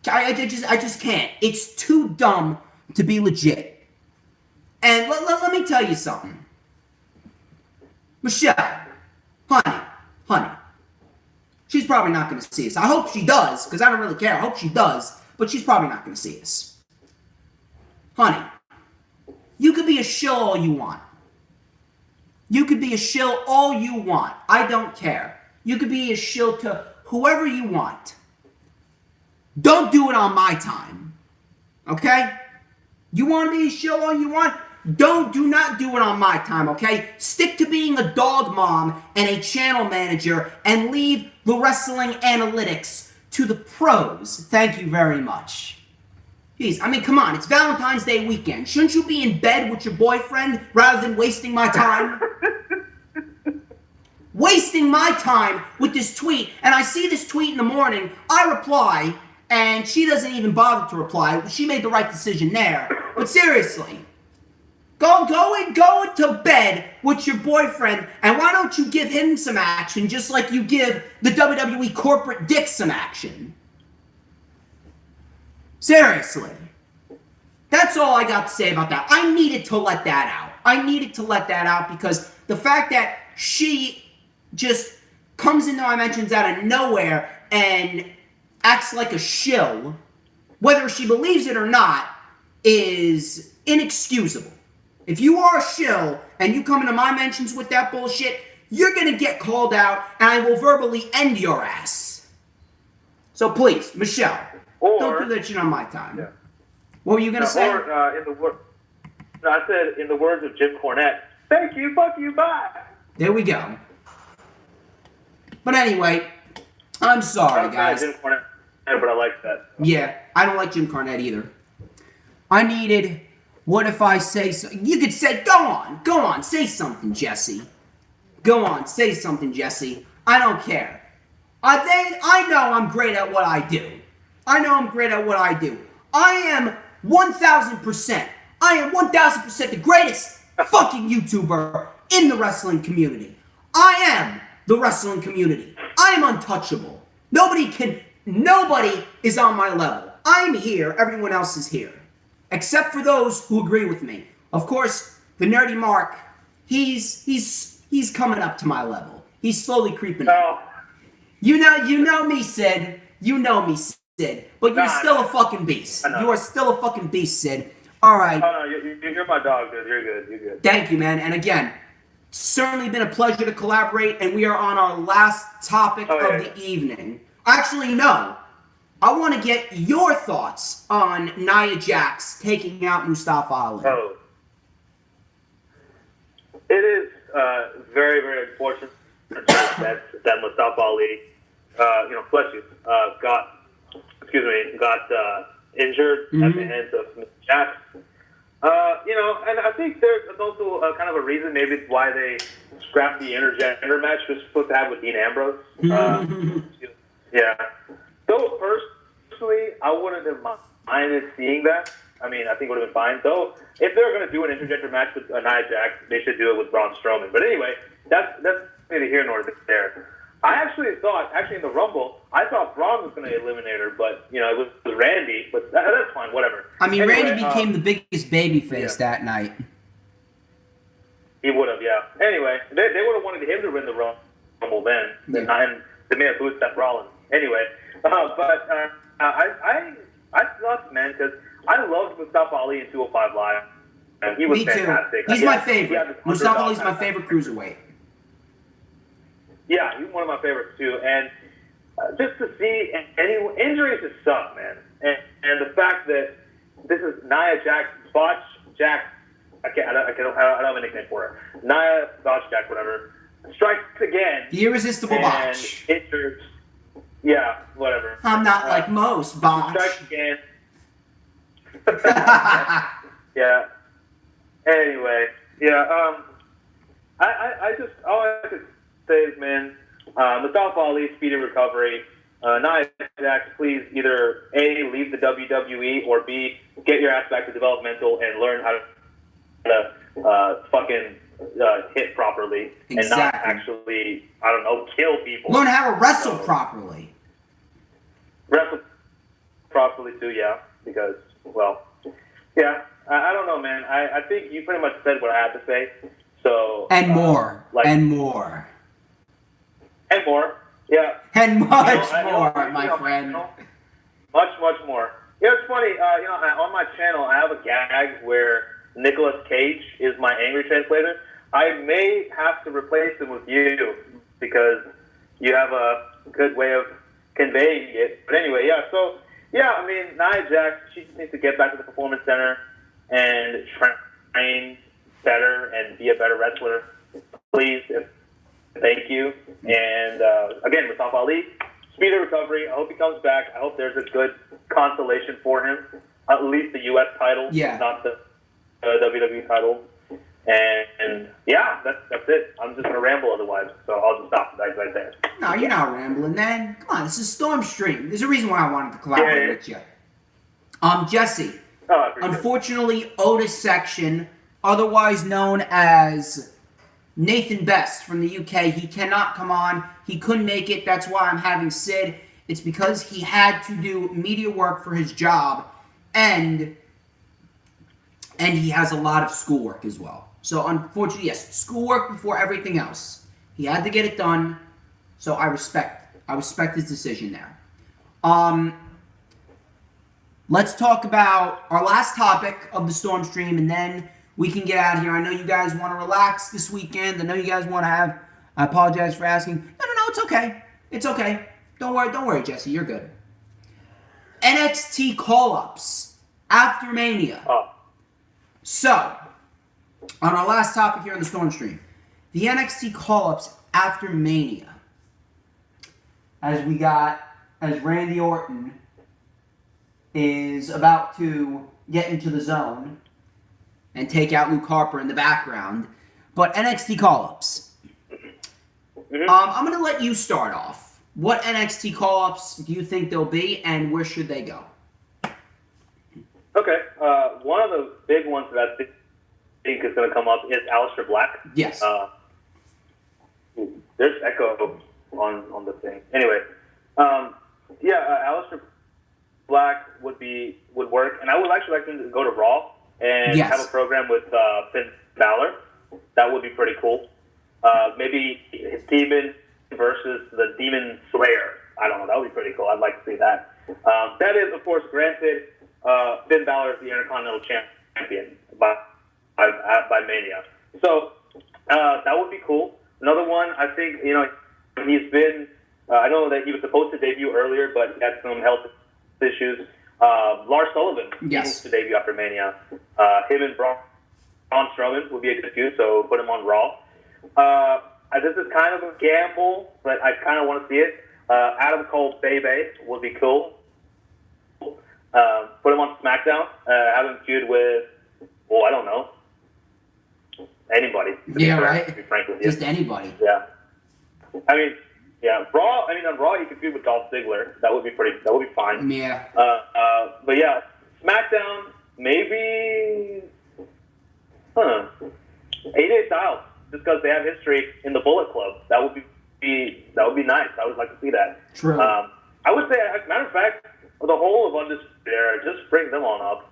just can't. It's too dumb to be legit. And let me tell you something. Michelle, honey, she's probably not going to see us. I hope she does, because I don't really care. I hope she does, but she's probably not going to see us. Honey, you could be a shill all you want. You could be a shill all you want. I don't care. You could be a shill to whoever you want. Don't do it on my time. Okay? You want to be a shill all you want? Do not do it on my time, okay? Stick to being a dog mom and a channel manager and leave the wrestling analytics to the pros. Thank you very much. Jeez, I mean, come on, it's Valentine's Day weekend. Shouldn't you be in bed with your boyfriend rather than wasting my time? Wasting my time with this tweet, and I see this tweet in the morning, I reply, and she doesn't even bother to reply. She made the right decision there. But seriously, go to bed with your boyfriend, and why don't you give him some action just like you give the WWE corporate dick some action? Seriously. That's all I got to say about that. I needed to let that out. I needed to let that out because the fact that she just comes into my mentions out of nowhere and acts like a shill, whether she believes it or not, is inexcusable. If you are a shill and you come into my mentions with that bullshit, you're going to get called out and I will verbally end your ass. So please, Michelle, don't do that shit on my time. Yeah. What were you going to say? I said, in the words of Jim Cornette, thank you, fuck you, bye. There we go. But anyway, I'm sorry, guys. Jim Cornette, but I like that. Yeah, I don't like Jim Cornette either. I needed, what if I say so? You could say, go on, say something, Jesse. Go on, say something, Jesse. I don't care. I know I'm great at what I do. I am 1,000%. I am 1,000% the greatest fucking YouTuber in the wrestling community. I am the wrestling community. I am untouchable. Nobody is on my level. I'm here, everyone else is here. Except for those who agree with me. Of course, the nerdy Mark, he's coming up to my level. He's slowly creeping up. You know me, Sid. You know me, Sid. But you're still a fucking beast. You are still a fucking beast, Sid. All right. Oh, no, you're my dog, dude. You're good. You're good. Thank you, man. And again, certainly been a pleasure to collaborate, and we are on our last topic of the evening. Actually, no. I want to get your thoughts on Nia Jax taking out Mustafa Ali. Oh, it is very, very unfortunate that Mustafa Ali, bless you, got injured at the hands of Ms. Jax. And I think there's also kind of a reason maybe why they scrapped the intergender match was supposed to have with Dean Ambrose. Yeah. Though personally, I wouldn't have minded seeing that. I mean, I think it would have been fine. Though, if they're going to do an intergender match with Nia Jax, they should do it with Braun Strowman. But anyway, that's neither here nor there. I actually thought, in the Rumble, I thought Braun was going to eliminate her, but, it was Randy. But that's fine, whatever. I mean, anyway, Randy became the biggest babyface that night. He would have, yeah. Anyway, they would have wanted him to win the Rumble then, and they may have boosted Seth Rollins. Anyway, I thought, man, because I loved Mustafa Ali in 205 Live. And he was fantastic. He's my favorite. Mustafa Ali's my favorite cruiserweight. Yeah, he's one of my favorites too. And just to see, injuries just suck, man. And the fact that this is Nia Jax, Botch Jax, I don't have a nickname for her. Nia Botch Jax, whatever, strikes again. The irresistible Botch. Injured. Yeah, whatever. I'm not like most, Botch. Strikes again. Yeah. Anyway, yeah. I just all I could say is, man, Mustafa Ali, speedy recovery. Nia Jax, please either A, leave the WWE, or B, get your ass back to developmental and learn how to fucking hit properly and not actually, I don't know, kill people. Learn how to wrestle properly. Wrestle properly too, yeah, because, well, yeah, I don't know, man. I think you pretty much said what I had to say. So and more, and more. And more, yeah. And much more, my friend. Much, much more. Yeah, it's funny. On my channel, I have a gag where Nicolas Cage is my angry translator. I may have to replace him with you because you have a good way of conveying it. But anyway, yeah. So yeah, I mean, Nia Jax, she just needs to get back to the Performance Center and train better and be a better wrestler. Please. Thank you. And again, Mustafa Ali, speedy recovery. I hope he comes back. I hope there's a good consolation for him. At least the U.S. title, not the WWE title. And yeah, that's it. I'm just going to ramble otherwise, so I'll just stop right there. No, you're not rambling, man. Come on, this is StormsStream. There's a reason why I wanted to collaborate with you. Jesse, unfortunately, Otis Section, otherwise known as Nathan Best from the UK, he cannot come on. He couldn't make it. That's why I'm having Sid. It's because he had to do media work for his job, and he has a lot of schoolwork as well. So unfortunately, yes, schoolwork before everything else. He had to get it done. So I respect his decision there. Let's talk about our last topic of the StormsStream, and then we can get out of here. I know you guys want to relax this weekend. I know you guys want to have. I apologize for asking. No, it's okay. It's okay. Don't worry, Jesse. You're good. NXT call-ups after Mania. So, on our last topic here on the StormsStream, the NXT call-ups after Mania. As Randy Orton is about to get into the zone and take out Luke Harper in the background. But NXT call-ups. I'm going to let you start off. What NXT call-ups do you think there'll be, and where should they go? Okay. One of the big ones that I think is going to come up is Aleister Black. Yes. There's echo on the thing. Anyway, Aleister Black would work, and I would actually like him to go to Raw and have a program with Finn Balor. That would be pretty cool. Maybe Demon versus the Demon Slayer. I don't know. That would be pretty cool. I'd like to see that. That is, of course, granted, Finn Balor is the Intercontinental Champion by Mania. So that would be cool. Another one, I think, he's been, I know that he was supposed to debut earlier, but he had some health issues. Lars Sullivan needs to debut after Mania. Him and Braun Strowman would be a good feud, so put him on Raw. This is kind of a gamble, but I kind of want to see it. Adam Cole Bebe would be cool. Put him on SmackDown. Have him feud with, I don't know, anybody. Yeah, right. To be frank with you. Just anybody. Yeah. Raw. On Raw, he could feud with Dolph Ziggler. That would be fine. Yeah. But yeah, SmackDown, maybe. AJ Styles, just because they have history in the Bullet Club. That would be nice. I would like to see that. True. I would say, as a matter of fact, the whole of Undisputed Era, just bring them on up.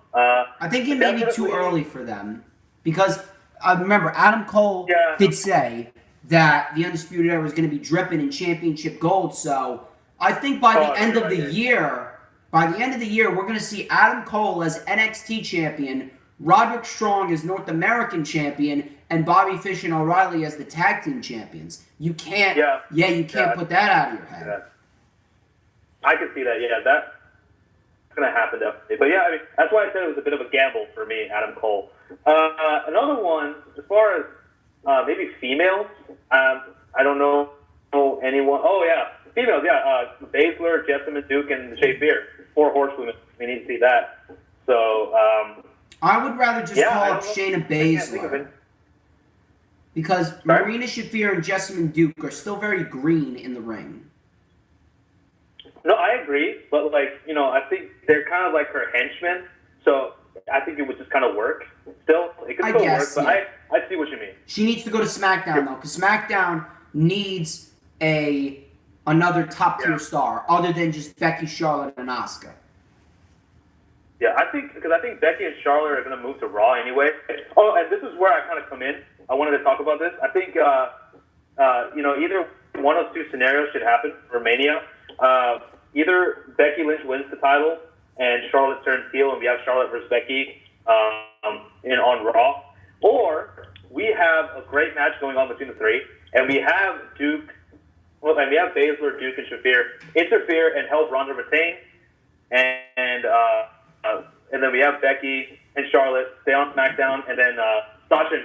I think it may be too early for them because I remember Adam Cole did say that the Undisputed Era was going to be dripping in championship gold. So I think by the end of the year, we're going to see Adam Cole as NXT champion, Roderick Strong as North American champion, and Bobby Fish and O'Reilly as the tag team champions. You can't, put that out of your head. Yeah. I can see that. Yeah, that's going to happen definitely. But yeah, that's why I said it was a bit of a gamble for me, Adam Cole. Another one, as far as maybe females, I don't know anyone. Oh yeah, females. Yeah, Baszler, Jessamine Duke, and Shea Beer. 4 horsewomen. We need to see that. So. I would rather just call up Shayna Baszler. Because Marina Shafir and Jessamine Duke are still very green in the ring. No, I agree, but I think they're kind of like her henchmen, so I think it would just kind of work. Still, it could still work, but I see what you mean. She needs to go to SmackDown though, because SmackDown needs another top tier star other than just Becky, Charlotte, and Asuka. Yeah, I think Becky and Charlotte are going to move to Raw anyway. Oh, and this is where I kind of come in. I wanted to talk about this. I think either one of 2 scenarios should happen for Mania. Either Becky Lynch wins the title and Charlotte turns heel and we have Charlotte versus Becky on Raw, or we have a great match going on between the 3, and we have Duke, and we have Baszler, Duke, and Shafir interfere and help Ronda retain, and then we have Becky and Charlotte stay on SmackDown, and then Sasha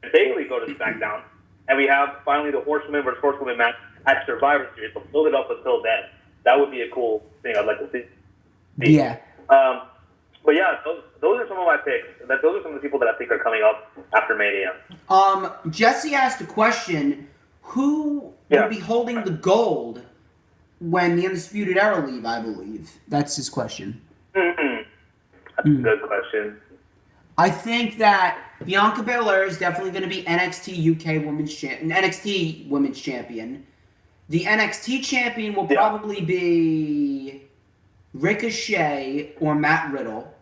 and Bayley go to SmackDown, and we have finally the Horsewomen versus Horsewomen match at Survivor Series. So build it up until then. That would be a cool thing I'd like to see. Yeah. But yeah, those are some of my picks. Those are some of the people that I think are coming up after Mania. Jesse asked a question: who would be holding the gold when the Undisputed Era leave? I believe that's his question. Mm-hmm. That's a good question. I think that Bianca Belair is definitely going to be NXT UK NXT Women's Champion. The NXT champion will probably be Ricochet or Matt Riddle.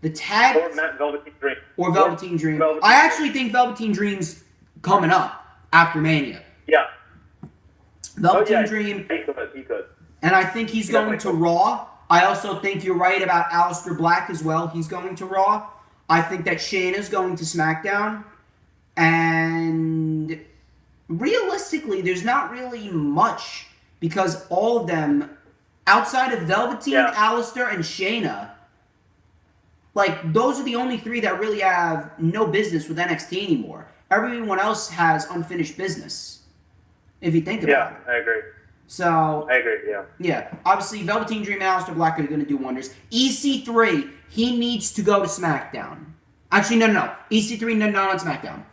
The tag or Velveteen Dream. Or Velveteen Dream. I actually think Velveteen Dream's coming up after Mania. Yeah. Velveteen Dream. He could. And I think he's going to Raw. I also think you're right about Aleister Black as well. He's going to Raw. I think that Shayna's going to SmackDown. And realistically, there's not really much because all of them, outside of Velveteen, Aleister, and Shayna, those are the only 3 that really have no business with NXT anymore. Everyone else has unfinished business, if you think about it. Yeah, I agree. So I agree, yeah. Yeah, obviously Velveteen Dream and Aleister Black are going to do wonders. EC3, he needs to go to SmackDown. Actually, no. EC3, not on SmackDown.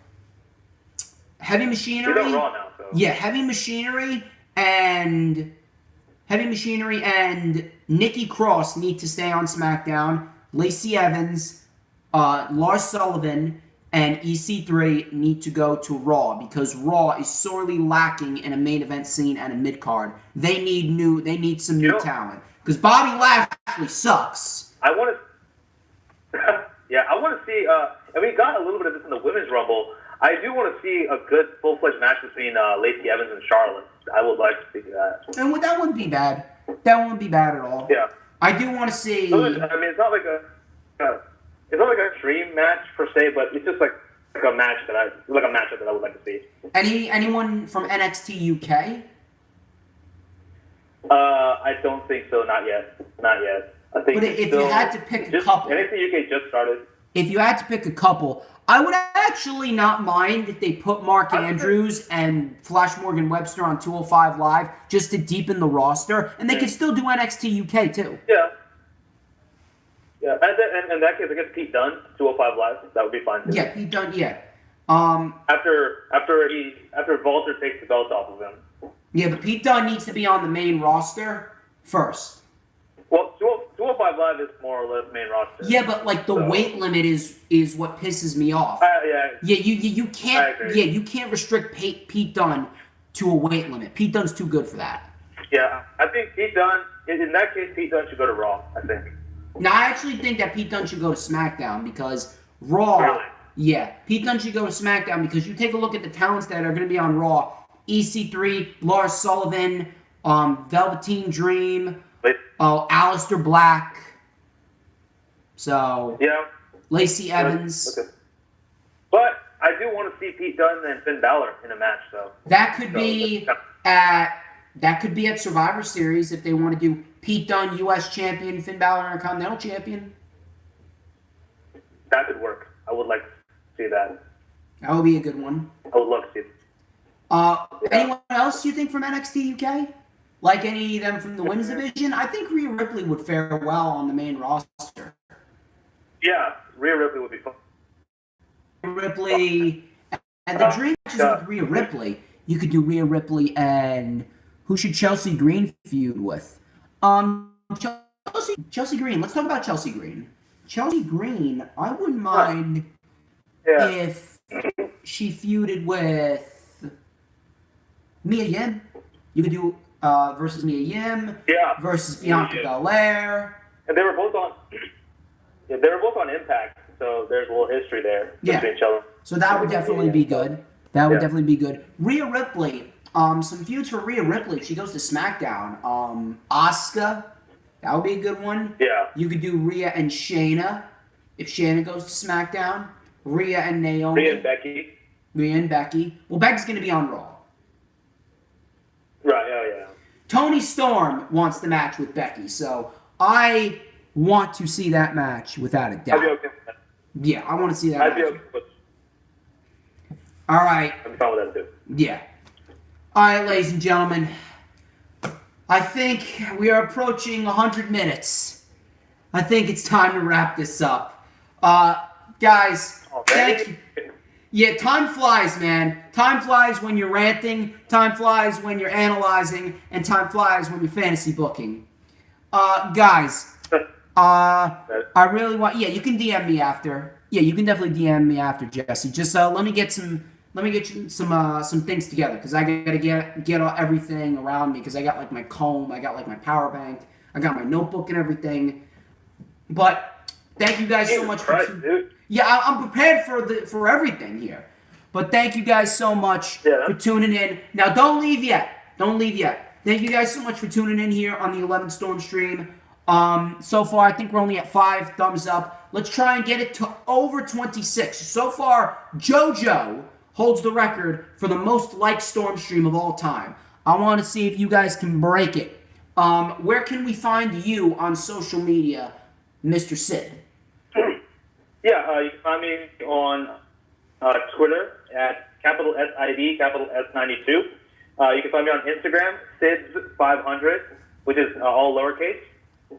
Heavy Machinery. He's on Raw now, so. Yeah, Heavy Machinery and Nikki Cross need to stay on SmackDown. Lacey Evans, Lars Sullivan, and EC3 need to go to Raw because Raw is sorely lacking in a main event scene and a mid card. They need some new talent because Bobby Lashley sucks. I want to see. And we got a little bit of this in the Women's Rumble. I do want to see a good full-fledged match between Lacey Evans and Charlotte. I would like to see that. And that wouldn't be bad. That wouldn't be bad at all. Yeah. I do want to see. It's not like a dream match per se, but it's just like a matchup that I would like to see. Anyone from NXT UK? I don't think so. Not yet. Not yet. I think. But if you had to pick a couple, NXT UK just started. if you had to pick a couple, I would actually not mind if they put Mark Andrews and Flash Morgan Webster on 205 Live just to deepen the roster, and they could still do NXT UK too. Yeah. Yeah, and in that case, I guess Pete Dunne, 205 Live, that would be fine too. Yeah, Pete Dunne. Yeah. After Walter takes the belt off of him. Yeah, but Pete Dunne needs to be on the main roster first. Well, 205 Live is more or less main roster. Yeah, but like the weight limit is what pisses me off. Yeah. Yeah, you can't. I agree. Yeah, you can't restrict Pete Dunne to a weight limit. Pete Dunne's too good for that. Yeah, I think Pete Dunne. In that case, Pete Dunne should go to Raw. I think. Now, I actually think that Pete Dunne should go to SmackDown because Raw. Really? Yeah, Pete Dunne should go to SmackDown because you take a look at the talents that are going to be on Raw. EC3, Lars Sullivan, Velveteen Dream, Aleister Black. So Yeah. Lacey Evans. Okay. But I do want to see Pete Dunne and Finn Balor in a match, though. That could be at Survivor Series if they want to do Pete Dunne, U.S. champion, Finn Balor, Intercontinental champion. That could work. I would like to see that. That would be a good one. I would love to see it. Anyone else you think from NXT UK? Like any of them from the women's division? I think Rhea Ripley would fare well on the main roster. Yeah, Rhea Ripley would be fun. Ripley and the dream matches with Rhea Ripley. You could do Rhea Ripley and who should Chelsea Green feud with? Chelsea Green. Let's talk about Chelsea Green. Chelsea Green, I wouldn't mind if she feuded with Mia Yim. You could do versus Mia Yim versus Bianca Belair. And they were both on. Yeah, they were both on Impact, so there's a little history there between each other. So that would definitely be good. That would definitely be good. Rhea Ripley. Some feuds for Rhea Ripley if she goes to SmackDown. Asuka. That would be a good one. Yeah. You could do Rhea and Shayna if Shayna goes to SmackDown. Rhea and Naomi. Rhea and Becky. Rhea and Becky. Well, Becky's going to be on Raw. Right, yeah. Toni Storm wants the match with Becky, so I want to see that match without a doubt. I'd be okay with that. Yeah, I want to see that I'd match. be okay with All right. I'm fine with that too. Yeah. All right, ladies and gentlemen. I think we are approaching 100 minutes. I think it's time to wrap this up. Guys, thank you. Yeah, time flies, man. Time flies when you're ranting, time flies when you're analyzing, and time flies when you're fantasy booking. Guys, I really want... Yeah, you can DM me after. Yeah, you can definitely DM me after, Jesse. Just let me get some things together because I gotta get everything around me because I got like my comb, I got like my power bank, I got my notebook and everything. But thank you guys so much for I'm prepared for everything here. But thank you guys so much for tuning in. Now don't leave yet. Thank you guys so much for tuning in here on the 11 Storm stream. So far I think we're only at 5 thumbs up. Let's try and get it to over 26. So far JoJo holds the record for the most liked Storm stream of all time. I want to see if you guys can break it. Where can we find you on social media, Mr. Sid? Yeah, you can find me on Twitter at capital SID, capital S92. You can find me on Instagram, SIDS500, which is all lowercase.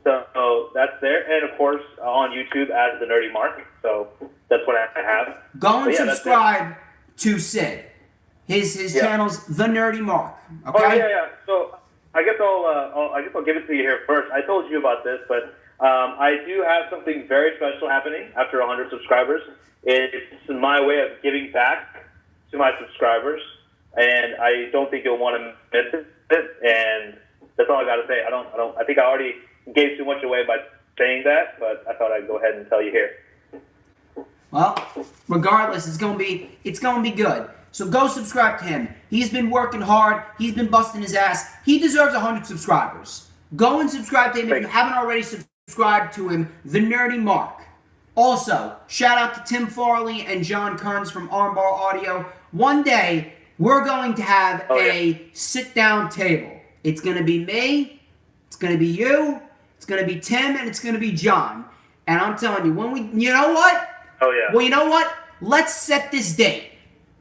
So that's there. And, of course, on YouTube as The Nerdy Mark. So that's what I have. Go and subscribe to Sid. His channel's The Nerdy Mark. Okay? Oh, yeah. So I guess I'll give it to you here first. I told you about this, but I do have something very special happening after 100 subscribers. It's my way of giving back to my subscribers, and I don't think you'll want to miss it. And that's all I got to say. I think I already gave too much away by saying that, but I thought I'd go ahead and tell you here. Well, regardless, it's gonna be good. So go subscribe to him. He's been working hard. He's been busting his ass. He deserves 100 subscribers. Go and subscribe to him if you haven't already subscribed to him. The Nerdy Mark. Also, shout out to Tim Farley and John Kearns from Armbar Audio. One day, we're going to have a sit-down table. It's going to be me, it's going to be you, it's going to be Tim, and it's going to be John. And I'm telling you, you know what? Oh, yeah. Well, you know what? Let's set this date.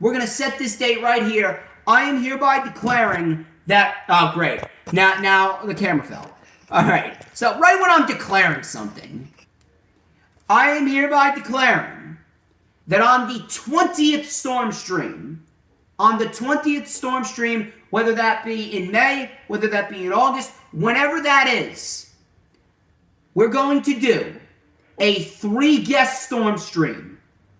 We're going to set this date right here. I am hereby declaring that, oh, great. Now the camera fell. All right. So right when I'm declaring something, I am hereby declaring that on the 20th Storm Stream, whether that be in May, whether that be in August, whenever that is, we're going to do a 3-guest Storm Stream.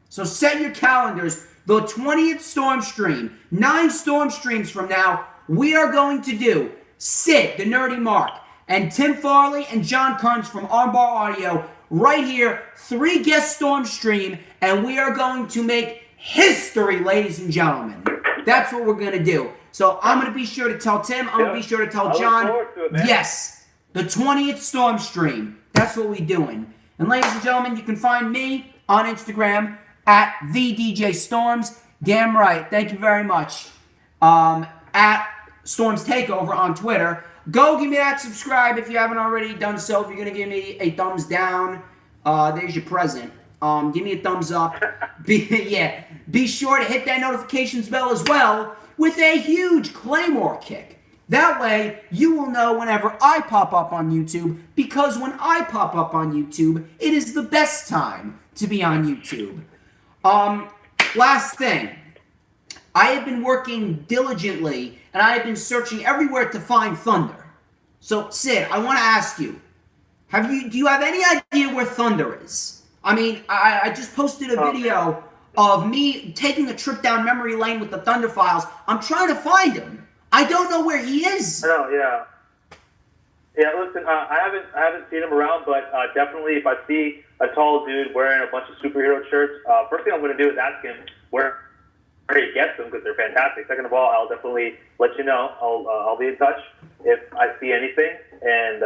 So set your calendars. The 20th Storm Stream, 9 Storm Streams from now, we are going to do Sid, the Nerdy Mark, and Tim Farley and John Carnes from Armbar Audio right here, 3-guest Storm Stream, and we are going to make history, ladies and gentlemen. That's what we're going to do. So I'm going to be sure to tell Tim, I'm going to be sure to tell John, look forward to it, man. Yes, the 20th Storm Stream. That's what we're doing. And ladies and gentlemen, you can find me on Instagram at the DJ Storms. Damn right. Thank you very much. At Storms Takeover on Twitter. Go give me that subscribe if you haven't already done so. If you're going to give me a thumbs down, there's your present. Give me a thumbs up. Be sure to hit that notifications bell as well with a huge Claymore kick. That way, you will know whenever I pop up on YouTube, because when I pop up on YouTube, it is the best time to be on YouTube. Last thing. I have been working diligently, and I have been searching everywhere to find Thunder. So, Sid, I want to ask you, do you have any idea where Thunder is? I mean, I just posted a video of me taking a trip down memory lane with the Thunder files. I'm trying to find him. I don't know where he is. I know, yeah. Yeah, listen, I haven't seen him around, but definitely if I see a tall dude wearing a bunch of superhero shirts, first thing I'm going to do is ask him where he gets them, because they're fantastic. Second of all, I'll definitely let you know. I'll be in touch if I see anything, and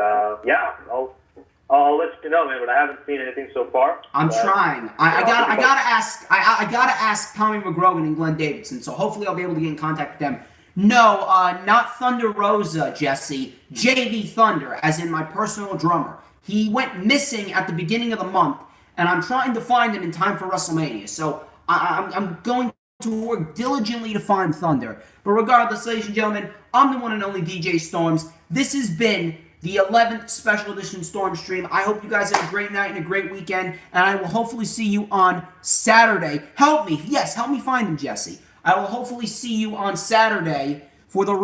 yeah, I'll let you know, man. But I haven't seen anything so far. I'm trying. I gotta ask Tommy McGrogan and Glenn Davidson. So hopefully I'll be able to get in contact with them. No, not Thunder Rosa, Jesse. JV Thunder, as in my personal drummer. He went missing at the beginning of the month, and I'm trying to find him in time for WrestleMania. So I'm going to work diligently to find Thunder. But regardless, ladies and gentlemen, I'm the one and only DJ Storms. This has been the 11th Special Edition Storm Stream. I hope you guys have a great night and a great weekend, and I will hopefully see you on Saturday. Help me. Yes, help me find him, Jesse. I will hopefully see you on Saturday for the